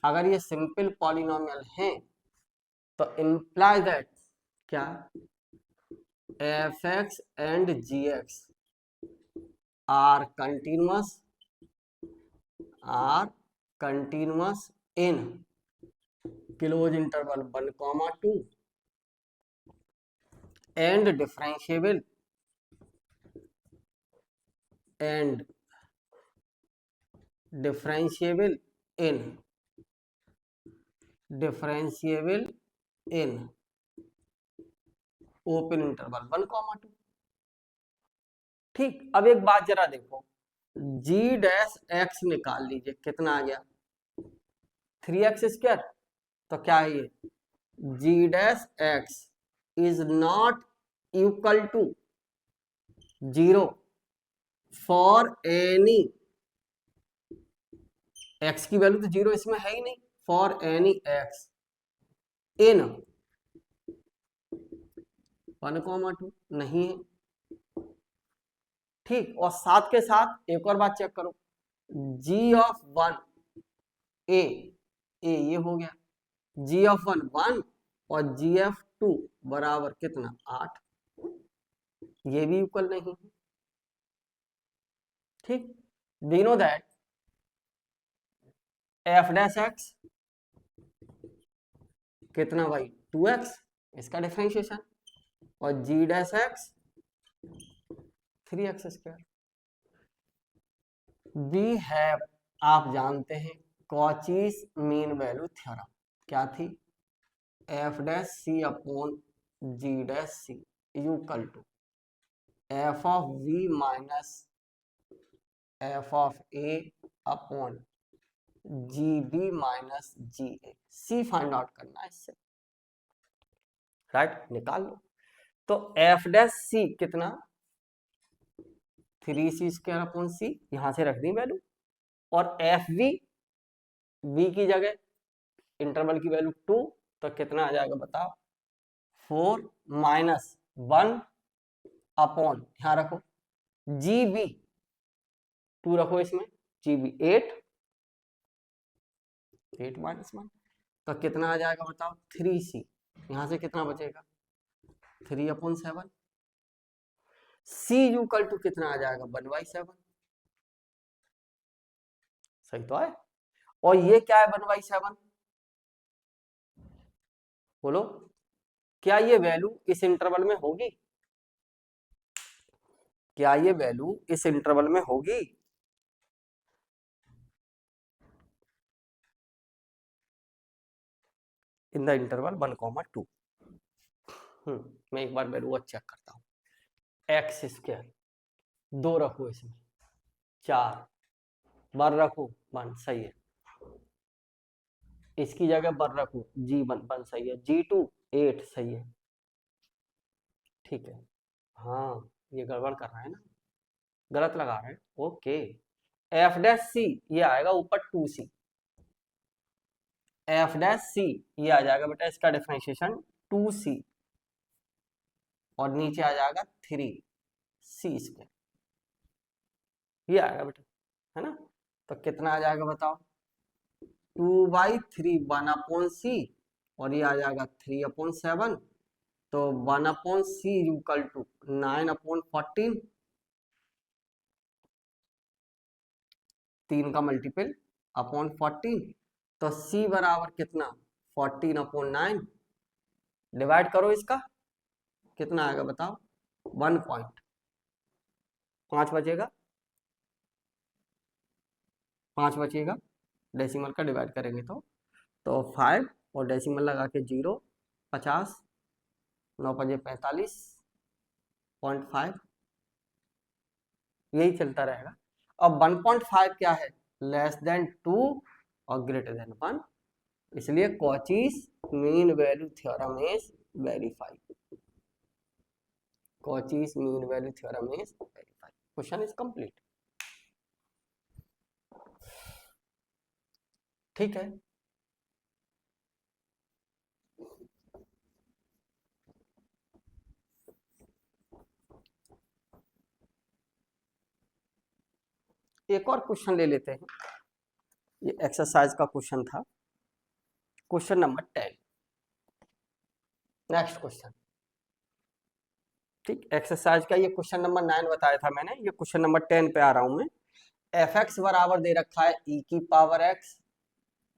अगर ये सिंपल पॉलिनोमियल हैं तो इंप्लाई दैट क्या, F x and ji X are continuous in close interval 1,2 and differentiable in open interval 1,2। ठीक, अब एक बात जरा देखो, g डैश x निकाल लीजिए, कितना आ गया, 3x स्क्वायर, तो क्या है ये, g dash x is not equal to 0 for any x की वैल्यू तो 0 इसमें है ही नहीं। फॉर एनी x इन 1,2 नहीं है। ठीक, और साथ के साथ एक और बात चेक करो, g ऑफ 1 a ये हो गया, g ऑफ 1 1 और g ऑफ 2 बराबर कितना 8, ये भी इक्वल नहीं है। ठीक, we know that F dash x कितना भाई 2x, इसका डिफरेंशिएशन, और g dash X 3x square. We have, आप जानते हैं कॉचीज मीन वैल्यू थ्योरम क्या थी, F dash C upon ji dash C equal to F of B minus F of A upon G B minus ji A. C find out करना है इससे, राइट, निकाल लो। तो एफ डैश सी कितना 3c स्क्वायर अपॉन सी, यहां से रख दी वैल्यू, और एफ वी की जगह इंटरवल की वैल्यू 2, तो कितना आ जाएगा बताओ 4 माइनस 1 अपॉन, यहां रखो जी बी 2 रखो इसमें, जी बी 8 माइनस 1, तो कितना आ जाएगा बताओ 3c, यहां से कितना बचेगा 3/7, c इक्वल टू कितना आ जाएगा 1/7, सही तो है। और ये क्या है 1/7, बोलो क्या ये वैल्यू इस इंटरवल में होगी, क्या ये वैल्यू इस इंटरवल में होगी, इन द इंटरवल 1,2। मैं एक बार वैल्यू चेक करता हूँ, एक्स स्क्वायर 2 रखो इसमें, 4 बर रखो 1, सही है, इसकी जगह बर रखो G1 सही है, G2 8 सही है, ठीक है। हाँ ये गड़बड़ कर रहा है ना, गलत लगा रहे हैं, ओके। एफ डैश सी ये आएगा ऊपर 2c, एफ डैश सी ये आ जाएगा बेटा इसका डिफरेंशिएशन 2c, और नीचे आ जाएगा 3c स्क्वायर, ये आएगा बेटा, है ना। तो कितना आ जाएगा बताओ 2/3 1/c, और ये आ जाएगा 3/7, तो 1/c इक्वल टू 9/14, 3 का मल्टीपल अपॉन 14, तो c बराबर कितना 14/9, डिवाइड करो इसका, कितना आएगा बताओ 1.5 बचेगा, 5 बचेगा, डेसिमल का डिवाइड करेंगे तो 5 और डेसिमल लगा के 0, 50, 9×5 45.5, यही चलता रहेगा। अब 1.5 क्या है, लेस देन 2 और ग्रेटर देन 1, इसलिए Cauchy's mean value theorem is verified, Cauchy's mean value theorem is verified. Question is complete, ठीक है। एक और क्वेश्चन ले लेते हैं, ये एक्सरसाइज का क्वेश्चन था, क्वेश्चन नंबर 10, नेक्स्ट क्वेश्चन। ठीक, एक्सरसाइज का ये क्वेश्चन नंबर 9 बताया था मैंने, ये क्वेश्चन नंबर 10 पे आ रहा हूं मैं। एफ एक्स बराबर दे रखा है e की पावर x,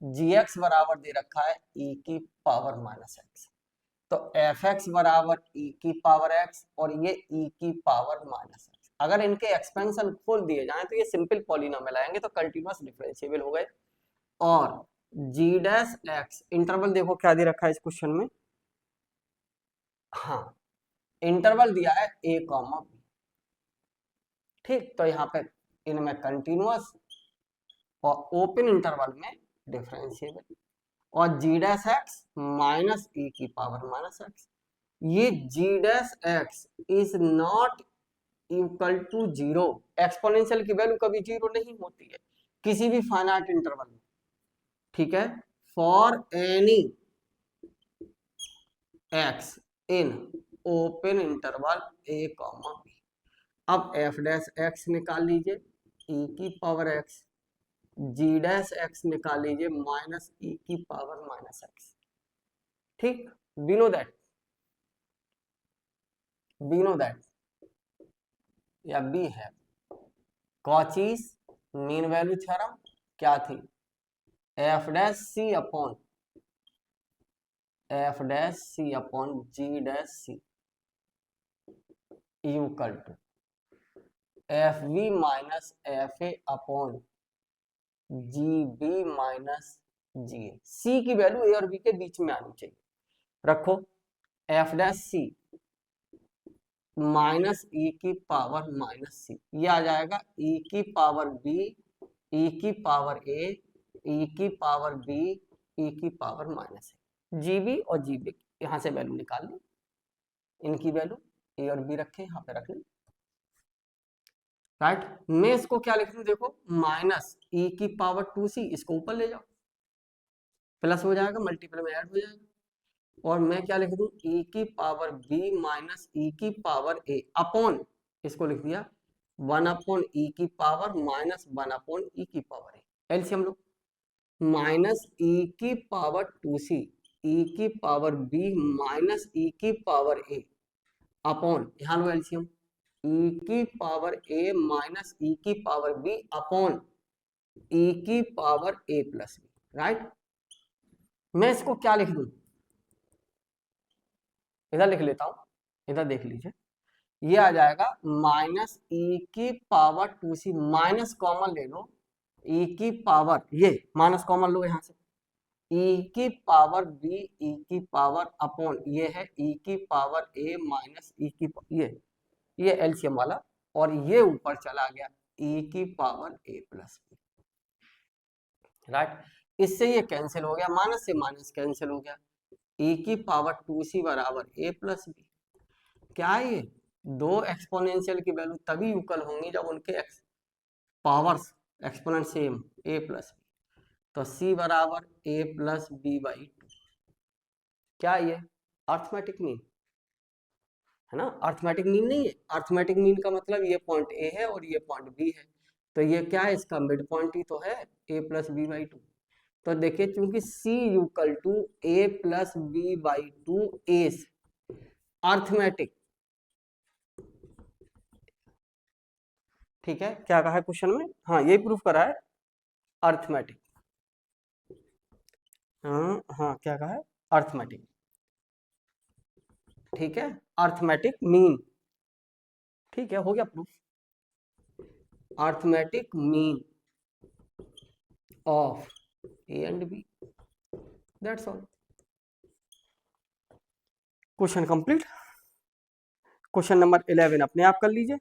जी एक्स बराबर दे रखा है e की पावर माइनस x, तो एफ एक्स बराबर e की पावर x और ये e की पावर माइनस x, अगर इनके एक्सपेंशन फुल दिए जाए तो ये सिंपल पॉलिनोमियल आएंगे, तो कंटिन्यूअस डिफरेंशिएबल हो गए। और g डैश x इंटरवल देखो क्या दे रखा है इस क्वेश्चन में, हाँ इंटरवल दिया है a, b, ठीक, तो यहाँ पे इनमें कंटिन्यूअस और ओपन इंटरवल में डिफरेंशिएबल, और g dash X minus e की पावर माइनस x, ये g dash X is not equal to 0, exponential की वैल्यू कभी 0 नहीं होती है किसी भी फाइनाइट इंटरवल में, ठीक है, for any x in open interval A comma B. अब एफ डैश एक्स निकाल लीजिए ई की पावर एक्स, जी डैश एक्स निकाल लीजिए माइनस ई की पावर माइनस एक्स। ठीक, वी नो दैट या बी है कॉचीज मीन वैल्यू थ्योरम क्या थी, F dash C upon ji dash C equal to F B minus F A upon G B minus ji A. सी की वैल्यू ए और बी के बीच में आनी चाहिए। रखो f dash c minus e की पावर माइनस सी, ये आ जाएगा ई की पावर बी, ई की पावर ए, ई की पावर बी, ई की पावर माइनस ए। जीबी और जीबी यहां से वैल्यू निकाल ली, इनकी वैल्यू ए और बी रखे यहां पे रख ली। राइट, मैं इसको क्या लिख दूं, देखो माइनस ई की पावर 2c, इसको ऊपर ले जाओ, प्लस हो जाएगा, मल्टीपल में ऐड हो जाएगा, और मैं क्या लिख दूं, e की पावर b माइनस ई की पावर a अपॉन, इसको लिख दिया 1 अपॉन ई की पावर माइनस 1 अपॉन ई की पावर a। एलसीएम लो, माइनस ई की पावर 2c ई की पावर b माइनस ई की पावर a अपॉन, यहां लो एलसीएम, ई की पावर a माइनस ई की पावर b अपॉन ई की power a plus b। Right, मैं इसको क्या लिख दूं, इधर लिख लेता हूं, इधर देख लीजिए, ये आ जाएगा माइनस ई की पावर 2c, माइनस कॉमन ले लो, ई की पावर, ये माइनस कॉमन लो यहां से, ई की पावर बी ई की पावर अपॉन, ये है ई की पावर ए माइनस ई की ये एलसीएम वाला, और ये ऊपर चला गया ई की पावर ए प्लस बी। राइट, इससे ये कैंसिल हो गया, माइनस से माइनस कैंसिल हो गया, ई की पावर 2c बराबर ए प्लस बी। क्या है ये, दो एक्सपोनेंशियल की वैल्यू तभी इक्वल होंगी जब उनके पावर्स एक्सपोनेंट सेम ए प्लस बी। तो c बराबर ए प्लस बी बाई 2। क्या ये अर्थमेटिक मीन है ना, अर्थमेटिक मीन नहीं है, अर्थमेटिक मीन का मतलब ये पॉइंट ए है और ये पॉइंट बी है, तो ये क्या है, इसका मिड पॉइंट ही तो है ए प्लस बी बाई 2। तो देखिए चूंकि c equal to A plus B by 2 is arithmetic, ठीक है, क्या कहा है क्वेश्चन में, हाँ यही प्रूफ करा है, अर्थमेटिक, हाँ हाँ क्या कहा है, अर्थमेटिक, ठीक है, अर्थमेटिक मीन, ठीक है, हो गया proof, arithmetic mean of A and B, that's all. Question complete. Question number 11 अपने आप कर लीजिए,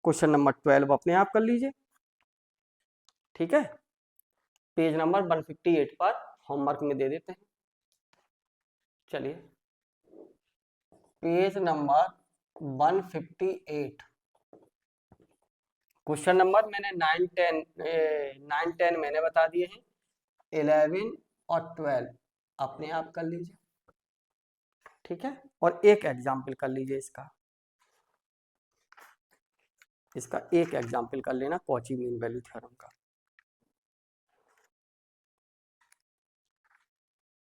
क्वेश्चन नंबर 12 अपने आप कर लीजिए, ठीक है, पेज नंबर 158 पर होमवर्क में दे देते हैं। चलिए पेज नंबर 158, क्वेश्चन नंबर मैंने 9 10 मैंने बता दिए हैं, 11 और 12 अपने आप कर लीजिए, ठीक है, और एक एग्जाम्पल कर लीजिए इसका एक एग्जाम्पल कर लेना कॉची मीन वैल्यू थ्योरम का।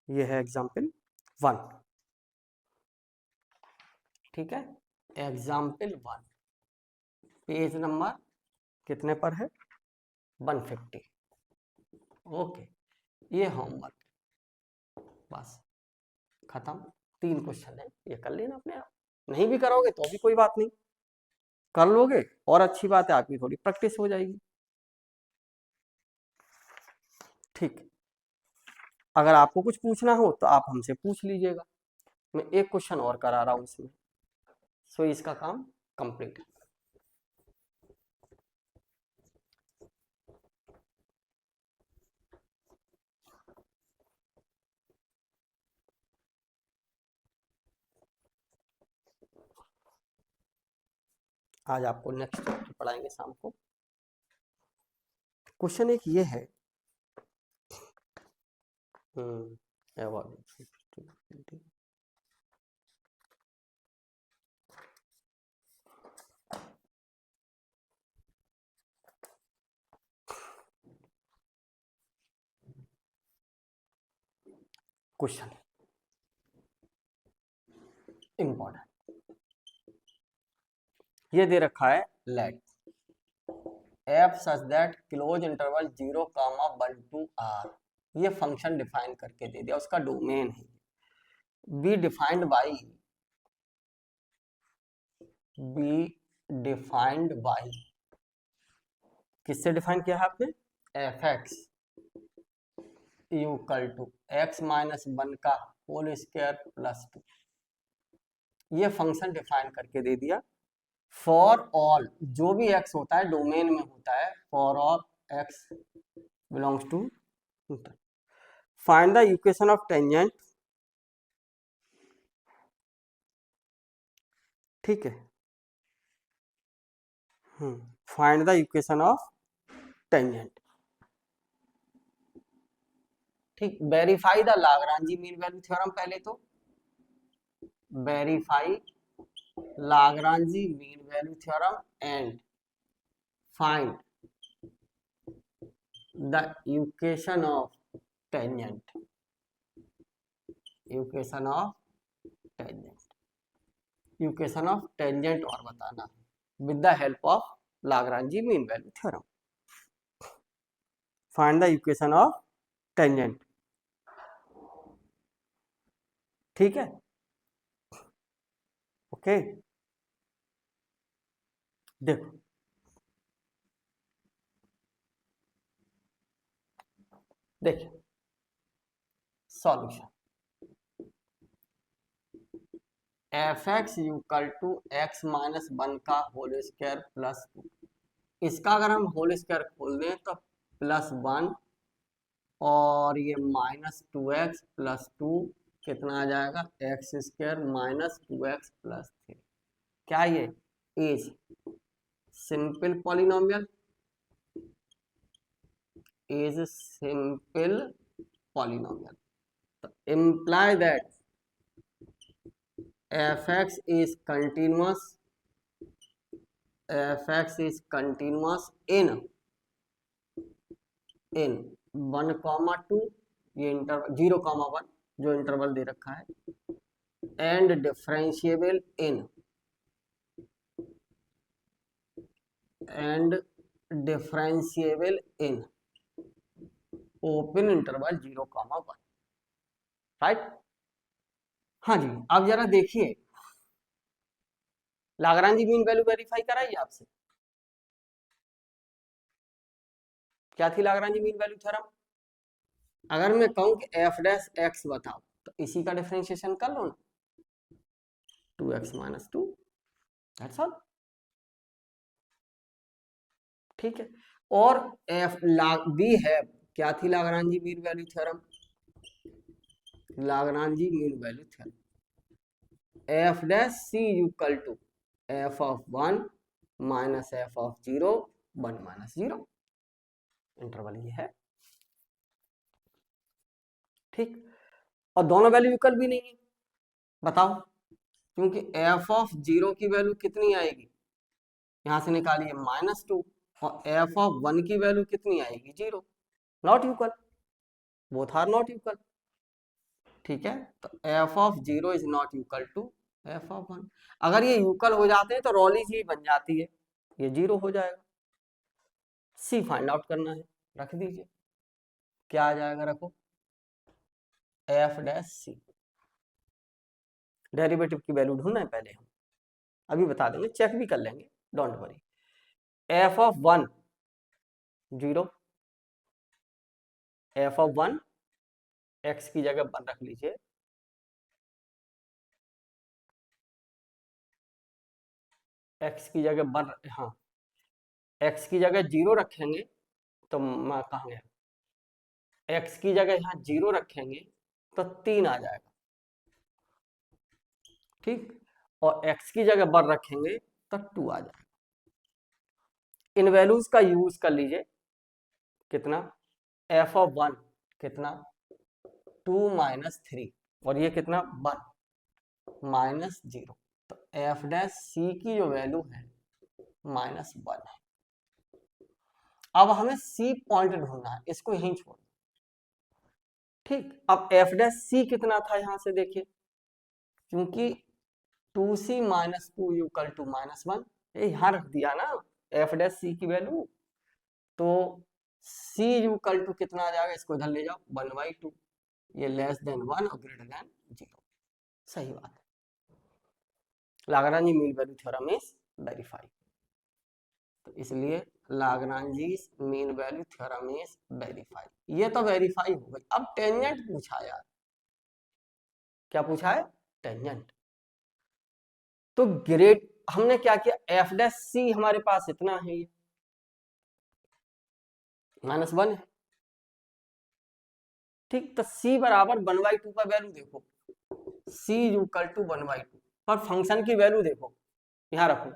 ये है एग्जाम्पल 1, ठीक है, एग्जाम्पल 1 पेज नंबर कितने पर है, 150। ओके, ये होमवर्क बस खत्म, 3 क्वेश्चन है, ये कर लेना अपने आप, नहीं भी करोगे तो भी कोई बात नहीं, कर लोगे और अच्छी बात है, आपकी थोड़ी प्रैक्टिस हो जाएगी। ठीक, अगर आपको कुछ पूछना हो तो आप हमसे पूछ लीजिएगा, मैं एक क्वेश्चन और करा रहा हूं इसमें, सो इसका काम कंप्लीट है। आज आपको नेक्स्ट चैप्टर पढ़ाएंगे शाम को। क्वेश्चन एक ये है, क्वेश्चन इंपॉर्टेंट, ये दे रखा है let f such that close interval 0, 1 to r, ये फंक्शन डिफाइन करके दे दिया, उसका डोमेन है बी डिफाइंड बाई किससे डिफाइन किया है आपने, F x equal to X minus 1 का होल स्क्वायर प्लस 2, ये फंक्शन डिफाइन करके दे दिया फॉर ऑल, जो भी x होता है डोमेन में होता है, for all x belongs to, find the equation of tangent, ठीक है, find the equation of tangent, ठीक, verify the Lagrange's mean value theorem, पहले तो verify Lagrange's mean value theorem and find the equation of tangent, equation of tangent और बताना with the help of Lagrange's mean value theorem, find the equation of tangent, ठीक है, ओके, देखो देखिए solution, F x equal to X minus 1 का होल स्क्वायर प्लस 2, इसका अगर हम होल स्क्वायर खोल दें तो +1 और ये -2x प्लस 2 कितना आ जाएगा, x square minus 2x plus 3, क्या ये is simple polynomial, is simple polynomial, तो imply that fx is continuous, fx is continuous in 1,2, ये इंटरवल 0,1 जो इंटरवल दे रखा है, and differentiable in open interval 0,1, right. हाँ जी, अब जरा देखिए लाग्रांजी मीन वैल्यू वेरीफाई कराइए आपसे, क्या थी लाग्रांजी मीन वैल्यू थ्योरम, अगर मैं कहूं कि एफ डैश एक्स बताओ तो इसी का डिफरेंशिएशन कर लो ना, 2x माइनस 2, दैट्स ऑल, ठीक है, और एफ बी है, क्या थी Lagrange mean value theorem, Lagrange mean value theorem, f dash C equal to F of 1 minus F of 0 1 minus 0, interval ये है, ठीक, और दोनों वैल्यू इक्वल भी नहीं है, बताओ, क्योंकि एफ ऑफ 0 की वैल्यू कितनी आएगी, यहां से निकालिए -2, और एफ ऑफ 1 की वैल्यू कितनी आएगी, 0, not equal, both are not equal, ठीक है, तो F of 0 is not equal to F of 1, अगर ये इक्वल हो जाते हैं तो रॉली जी बन जाती है, ये 0 हो जाएगा, सी फाइंड आउट करना है, रख दीजिए, क्या आ जाएगा, रखो एफ डैश सी, डेरिवेटिव की वैल्यू ढूंढना है पहले हम, अभी बता देंगे, चेक भी कर लेंगे, don't worry, F of 1 0, F of 1 x की जगह 1 रख लीजिए, एक्स की जगह 1, हाँ एक्स की जगह 0 रखेंगे तो कहाँ गया, एक्स की जगह यहाँ 0 रखेंगे तो 3 आ जाएगा, ठीक, और x की जगह 1 रखेंगे तो 2 आ जाएगा, इन वैल्यूज का यूज कर लीजिए, कितना, एफ ऑफ 1 कितना 2 माइनस 3 और ये कितना 1 माइनस 0। तो एफ डैश सी की जो वैल्यू है -1 है। अब हमें सी पॉइंट ढूंढना है, इसको यहीं छोड़। ठीक, अब एफ डैश सी कितना था यहां से देखिए, क्योंकि 2c माइनस 2 इक्वल टू -1, ये यहाँ रख दिया ना एफ डैश सी की वैल्यू। तो c इक्वल टू कितना आ जाएगा, इसको इधर ले जाओ 1/2, ये लेस देन 1 और ग्रेटर देन 0। सही बात है, Lagrange mean value theorem is verified. तो इसलिए Lagrange's mean value theorem is verified. ये तो वेरीफाई हो गई। अब टेंजेंट पूछा यार, क्या पूछा है, टेंजेंट। तो ग्रेड हमने क्या किया, एफ डैश सी हमारे पास इतना है, ये -1 है। ठीक, तो c बराबर 1/2 का वैल्यू देखो, c इक्वल टू 1/2 पर फंक्शन की वैल्यू देखो, यहां रखो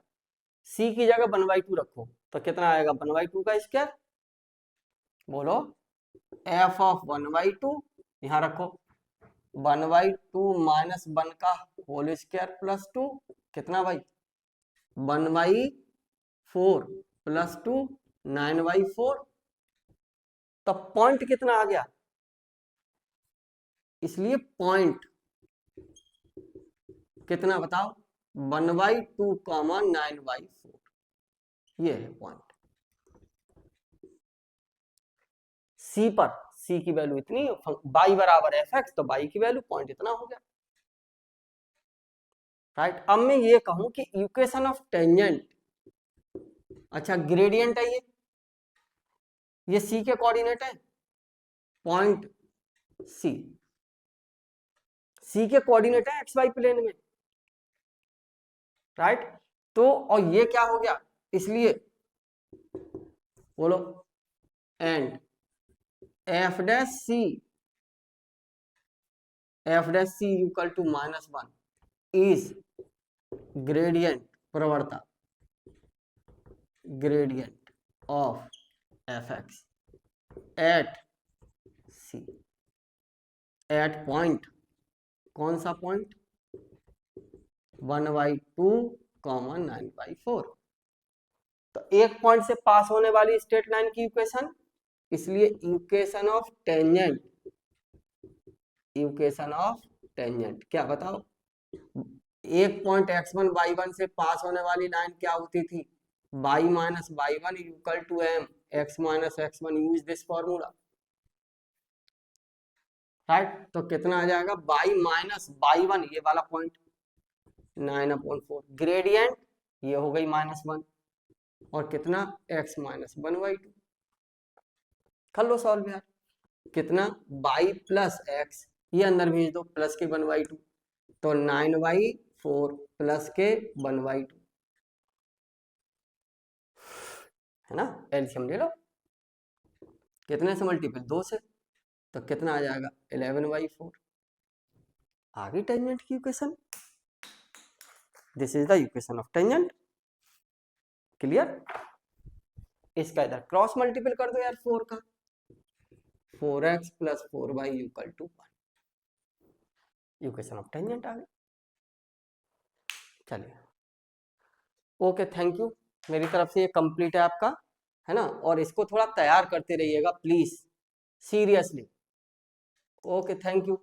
c की जगह 1/2 रखो, तो कितना आएगा 1/2 का स्क्वायर। बोलो f ऑफ 1/2 यहां रखो 1/2 माइनस 1 का होल स्क्वायर प्लस 2, कितना भाई 1/4 प्लस 2 9/4। तो पॉइंट कितना आ गया, इसलिए पॉइंट कितना बताओ 1/2 कॉमा 9/4, ये है पॉइंट। सी पर सी की वैल्यू इतनी, बाई बराबर एफ एक्स, तो बाई की वैल्यू पॉइंट इतना हो गया। राइट, अब मैं ये कहूं कि इक्वेशन ऑफ टेंजेंट, अच्छा ग्रेडियंट है ये सी के कोऑर्डिनेट है, पॉइंट सी, सी के कोऑर्डिनेट है एक्स वाई प्लेन में। राइट, तो और ये क्या हो गया, इसलिए बोलो and F dash C equal to -1 is gradient प्रवणता, gradient of F x eight C, eight point, कौन सा पॉइंट 1/2 कॉमा 9/4। तो एक पॉइंट से पास होने वाली स्ट्रेट लाइन की इक्वेशन, इसलिए equation of tangent, equation of tangent क्या बताओ, एक पॉइंट x1 y1 से पास होने वाली लाइन क्या होती थी, y माइनस y1 equal to m x minus x1, use this formula. Right, तो कितना आ जाएगा y माइनस y1, ये वाला पॉइंट 9/4, ग्रेडियंट ये हो गई -1 और कितना x माइनस 1/2। कर लो सॉल्व यार, कितना y प्लस x, ये अंदर भेज दो प्लस के 1/2, तो 9/4 प्लस के 1/2 है ना, एलसीएम ले लो, कितने से मल्टीपल 2 से, तो कितना आ जाएगा 11/4। आ गई टेंजेंट की equation, this is the equation of tangent. Clear, इसका इधर क्रॉस मल्टीपल कर दो यार 4 का, 4x plus 4y equal to 1, equation of tangent आ गई। चलिए ओके, थैंक यू, मेरी तरफ से ये कंप्लीट है आपका, है ना, और इसको थोड़ा तैयार करते रहिएगा please, seriously. Okay, thank you.